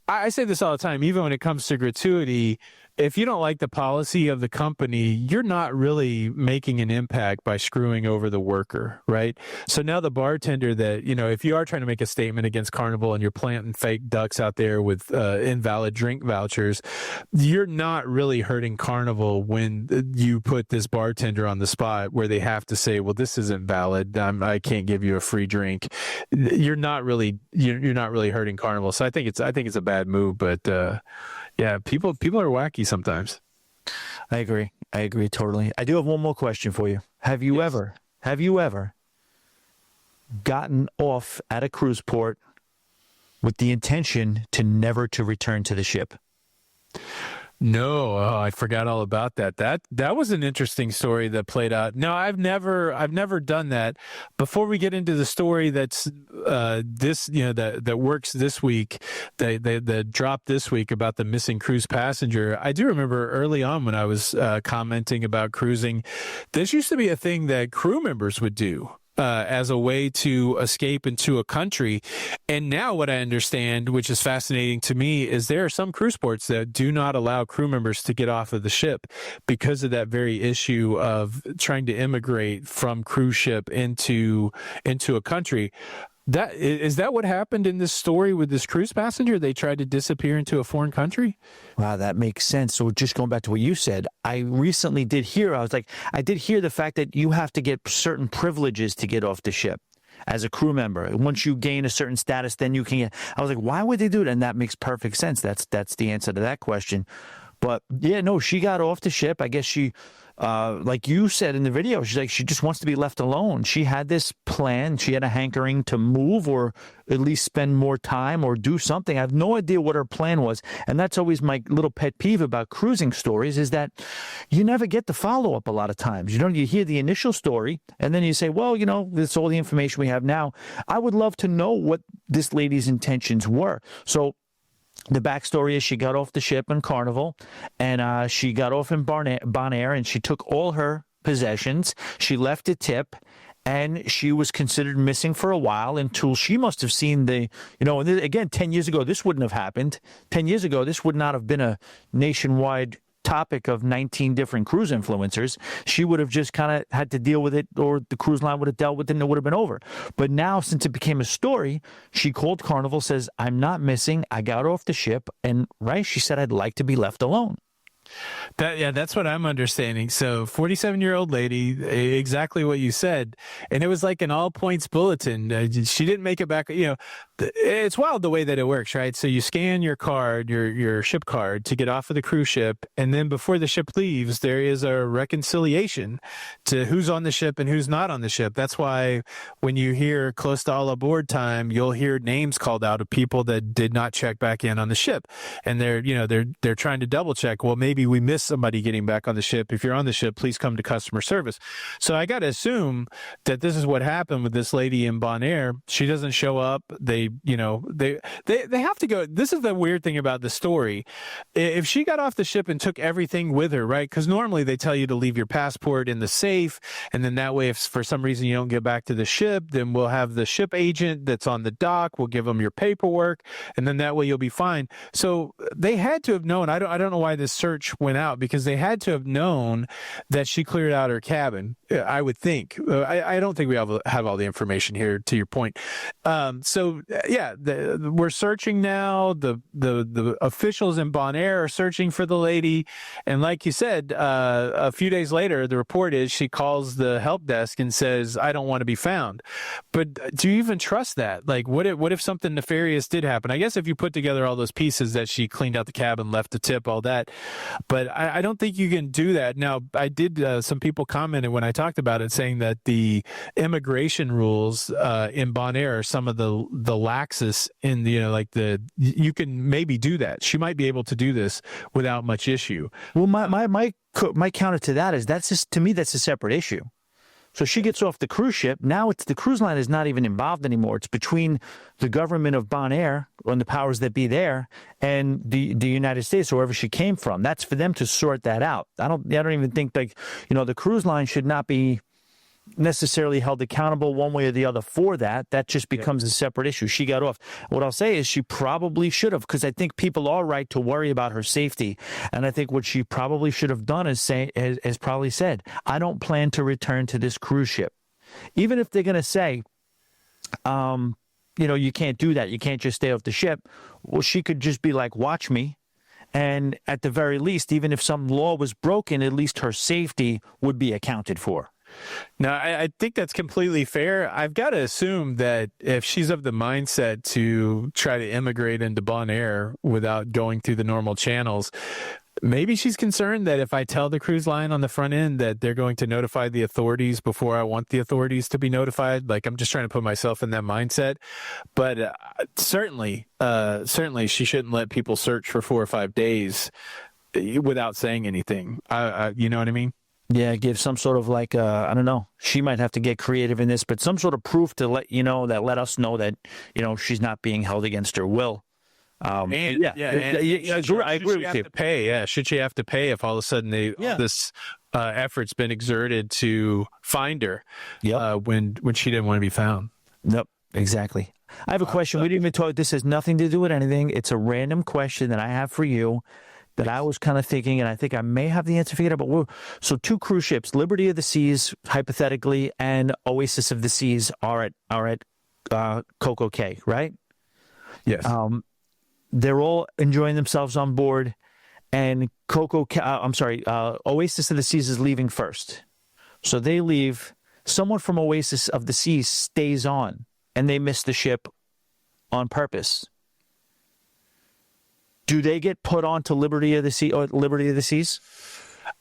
I say this all the time, even when it comes to gratuity, if you don't like the policy of the company, you're not really making an impact by screwing over the worker, right? So now the bartender that, if you are trying to make a statement against Carnival and you're planting fake ducks out there with invalid drink vouchers, you're not really hurting Carnival when you put this bartender on the spot where they have to say, well, this isn't valid. I can't give you a free drink. You're not really hurting Carnival. So I think it's a bad move, but yeah, people are wacky sometimes. I agree totally. I do have one more question for you. Have you ever gotten off at a cruise port with the intention to never to return to the ship? No, I forgot all about that. That was an interesting story that played out. No, I've never done that. Before we get into the story that's that works this week, that dropped this week about the missing cruise passenger. I do remember early on when I was commenting about cruising, this used to be a thing that crew members would do. As a way to escape into a country. And now what I understand, which is fascinating to me, is there are some cruise ports that do not allow crew members to get off of the ship because of that very issue of trying to immigrate from cruise ship into a country. Is that what happened in this story with this cruise passenger? They tried to disappear into a foreign country? Wow, that makes sense. So just going back to what you said, I recently did hear the fact that you have to get certain privileges to get off the ship as a crew member. Once you gain a certain status, then you can get. I was like, why would they do it? And that makes perfect sense. That's the answer to that question. But yeah, no, she got off the ship. I guess she, like you said in the video, she just wants to be left alone. She had this plan. She had a hankering to move or at least spend more time or do something. I have no idea what her plan was. And that's always my little pet peeve about cruising stories is that you never get the follow-up a lot of times. You hear the initial story and then you say, well, that's all the information we have now. I would love to know what this lady's intentions were. So the backstory is she got off the ship in Carnival, and she got off in Bonaire, and she took all her possessions. She left a tip, and she was considered missing for a while until she must have seen again, 10 years ago, this wouldn't have happened. 10 years ago, this would not have been a nationwide topic of 19 different cruise influencers. She would have just kind of had to deal with it, or the cruise line would have dealt with it and it would have been over. But now, since it became a story, she called Carnival, says, I'm not missing. I got off the ship. And she said, I'd like to be left alone. That's what I'm understanding. So 47-year-old lady, exactly what you said. And it was like an all points bulletin. She didn't make it back. It's wild the way that it works, right? So you scan your card, your ship card to get off of the cruise ship. And then before the ship leaves, there is a reconciliation to who's on the ship and who's not on the ship. That's why when you hear close to all aboard time, you'll hear names called out of people that did not check back in on the ship. And they're trying to double check. Well, maybe maybe we missed somebody getting back on the ship. If you're on the ship, please come to customer service. So I got to assume that this is what happened with this lady in Bonaire. She doesn't show up. They have to go. This is the weird thing about the story. If she got off the ship and took everything with her, right? Because normally they tell you to leave your passport in the safe, and then that way, if for some reason you don't get back to the ship, then we'll have the ship agent that's on the dock. We'll give them your paperwork, and then that way you'll be fine. So they had to have known. I don't know why this search went out, because they had to have known that she cleared out her cabin. I would think. I don't think we have all the information here. To your point, we're searching now. The officials in Bonaire are searching for the lady, and like you said, a few days later, the report is she calls the help desk and says, "I don't want to be found." But do you even trust that? Like, what if something nefarious did happen? I guess if you put together all those pieces that she cleaned out the cabin, left the tip, all that, but I don't think you can do that. Now, I did. Some people commented when I talked about it, saying that the immigration rules in Bonaire are some of the laxest in you can maybe do that. She might be able to do this without much issue. Well, my counter to that is to me that's a separate issue. So she gets off the cruise ship. Now the cruise line is not even involved anymore. It's between the government of Bonaire and the powers that be there and the United States, or wherever she came from. That's for them to sort that out. I don't even think the cruise line should not be necessarily held accountable one way or the other for that. That just becomes a separate issue. She got off. What I'll say is she probably should have, because I think people are right to worry about her safety. And I think what she probably should have done is probably said, I don't plan to return to this cruise ship. Even if they're going to say, you can't do that. You can't just stay off the ship. Well, she could just be like, watch me. And at the very least, even if some law was broken, at least her safety would be accounted for. No, I think that's completely fair. I've got to assume that if she's of the mindset to try to immigrate into Bonaire without going through the normal channels, maybe she's concerned that if I tell the cruise line on the front end that they're going to notify the authorities before I want the authorities to be notified. Like, I'm just trying to put myself in that mindset. But certainly she shouldn't let people search for 4 or 5 days without saying anything. You know what I mean? Yeah, give some sort of I don't know. She might have to get creative in this, but some sort of proof to let us know that, she's not being held against her will. I agree with you. Should she have to pay if all of a sudden this effort's been exerted to find her when she didn't want to be found? Nope, exactly. I have a question. We didn't even talk. This has nothing to do with anything. It's a random question that I have for you that I was kind of thinking, and I think I may have the answer figured out. But so 2 cruise ships, Liberty of the Seas, hypothetically, and Oasis of the Seas are at Coco Cay, right? Yes. They're all enjoying themselves on board, and Oasis of the Seas is leaving first. So they leave. Someone from Oasis of the Seas stays on, and they miss the ship on purpose. Do they get put onto Liberty of the Sea or Liberty of the Seas?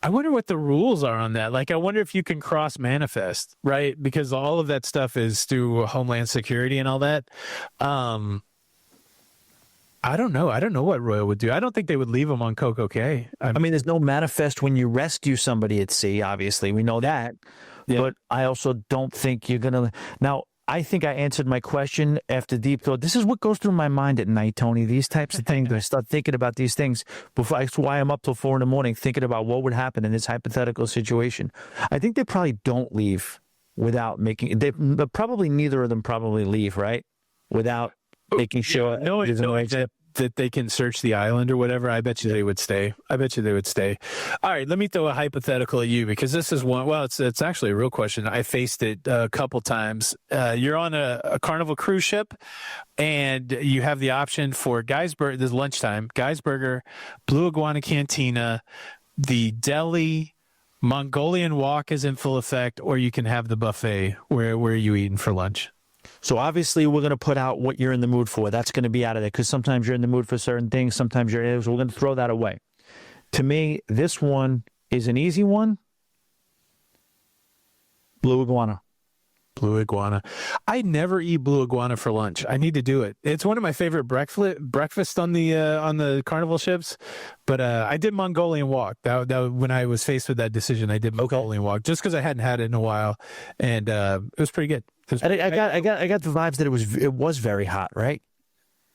I wonder what the rules are on that. Like, I wonder if you can cross manifest, right? Because all of that stuff is through Homeland Security and all that. I don't know. I don't know what Royal would do. I don't think they would leave them on Coco Cay. I mean, there's no manifest when you rescue somebody at sea, obviously. We know that. Yeah. But I also don't think you're going to... Now, I think I answered my question after deep thought. This is what goes through my mind at night, Tony. These types of things. I start thinking about these things. That's why I'm up till 4 a.m, thinking about what would happen in this hypothetical situation. I think they probably don't leave without making... But probably neither of them probably leave, right? Without making sure... that they can search the island or whatever. I bet you they would stay. All right, let me throw a hypothetical at you, because this is one. Well, it's actually a real question. I faced it a couple times. You're on a Carnival cruise ship, and you have the option for Guy's Burger. This is lunchtime. Guy's Burger, Blue Iguana Cantina, the deli, Mongolian Walk is in full effect, or you can have the buffet. Where are you eating for lunch? So obviously we're going to put out what you're in the mood for. That's going to be out of there, because sometimes you're in the mood for certain things. Sometimes you're... So we're going to throw that away. To me, this one is an easy one. Blue Iguana. Blue iguana. I never eat blue iguana for lunch. I need to do it. It's one of my favorite breakfast on the Carnival ships. But I did Mongolian walk. That when I was faced with that decision, I did Mongolian walk just because I hadn't had it in a while, and it was pretty good. I got the vibes that it was very hot, right?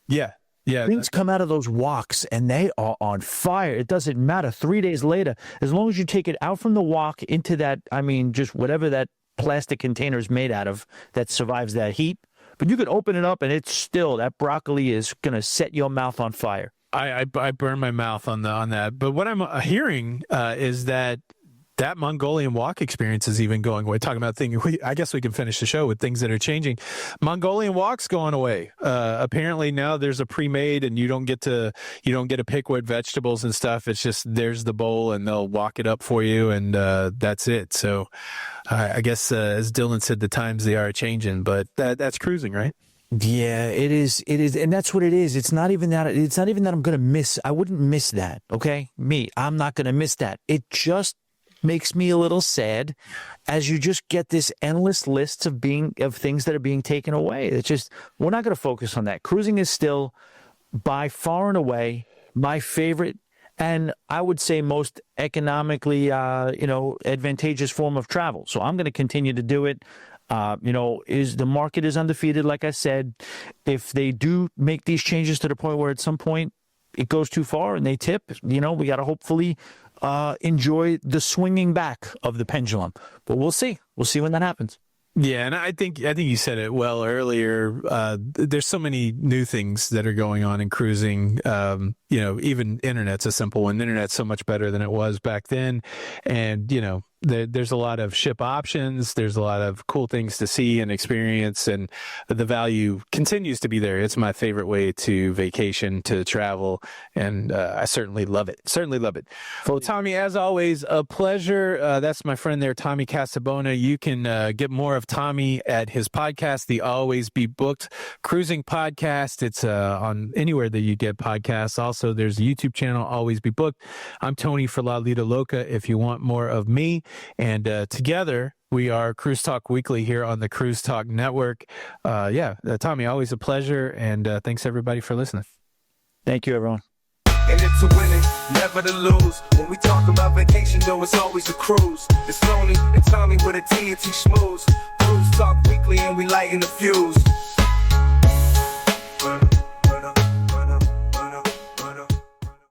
Yeah. Yeah, things come out of those walks and they are on fire. It doesn't matter. 3 days later, as long as you take it out from the walk into that, I mean, just whatever that plastic container is made out of that survives that heat. But you could open it up and it's still, that broccoli is going to set your mouth on fire. I burn my mouth on that. But what I'm hearing is that Mongolian walk experience is even going away. Talking about things, I guess we can finish the show with things that are changing. Mongolian walk's going away. Apparently now there's a pre-made, and you don't get to pick what vegetables and stuff. It's just there's the bowl, and they'll walk it up for you, and that's it. So I guess as Dylan said, the times they are changing, but that's cruising, right? Yeah, it is, and that's what it is. It's not even that I'm gonna miss. I wouldn't miss that. Okay, I'm not gonna miss that. It just makes me a little sad as you just get this endless list of things that are being taken away. It's just, we're not going to focus on that. Cruising is still by far and away my favorite, and I would say most economically advantageous form of travel. So I'm going to continue to do it. The market is undefeated, like I said. If they do make these changes to the point where at some point it goes too far and they tip, we got to hopefully enjoy the swinging back of the pendulum. But we'll see. We'll see when that happens. Yeah, and I think you said it well earlier. There's so many new things that are going on in cruising. Even internet's a simple one. Internet's so much better than it was back then. And, there's a lot of ship options. There's a lot of cool things to see and experience, and the value continues to be there. It's my favorite way to vacation, to travel, and I certainly love it. Well, Tommy, as always, a pleasure. That's my friend there, Tommy Casabona. You can get more of Tommy at his podcast, the Always Be Booked Cruising Podcast. It's on anywhere that you get podcasts. Also, there's a YouTube channel, Always Be Booked. I'm Tony for La Lita Loca if you want more of me. And together, we are Cruise Talk Weekly here on the Cruise Talk Network. Tommy, always a pleasure. And thanks, everybody, for listening. Thank you, everyone. And it's to win it, never to lose. When we talk about vacation, though, it's always a cruise. It's Tony and Tommy with a TNT schmooze. Cruise Talk Weekly, and we lighten the fuse.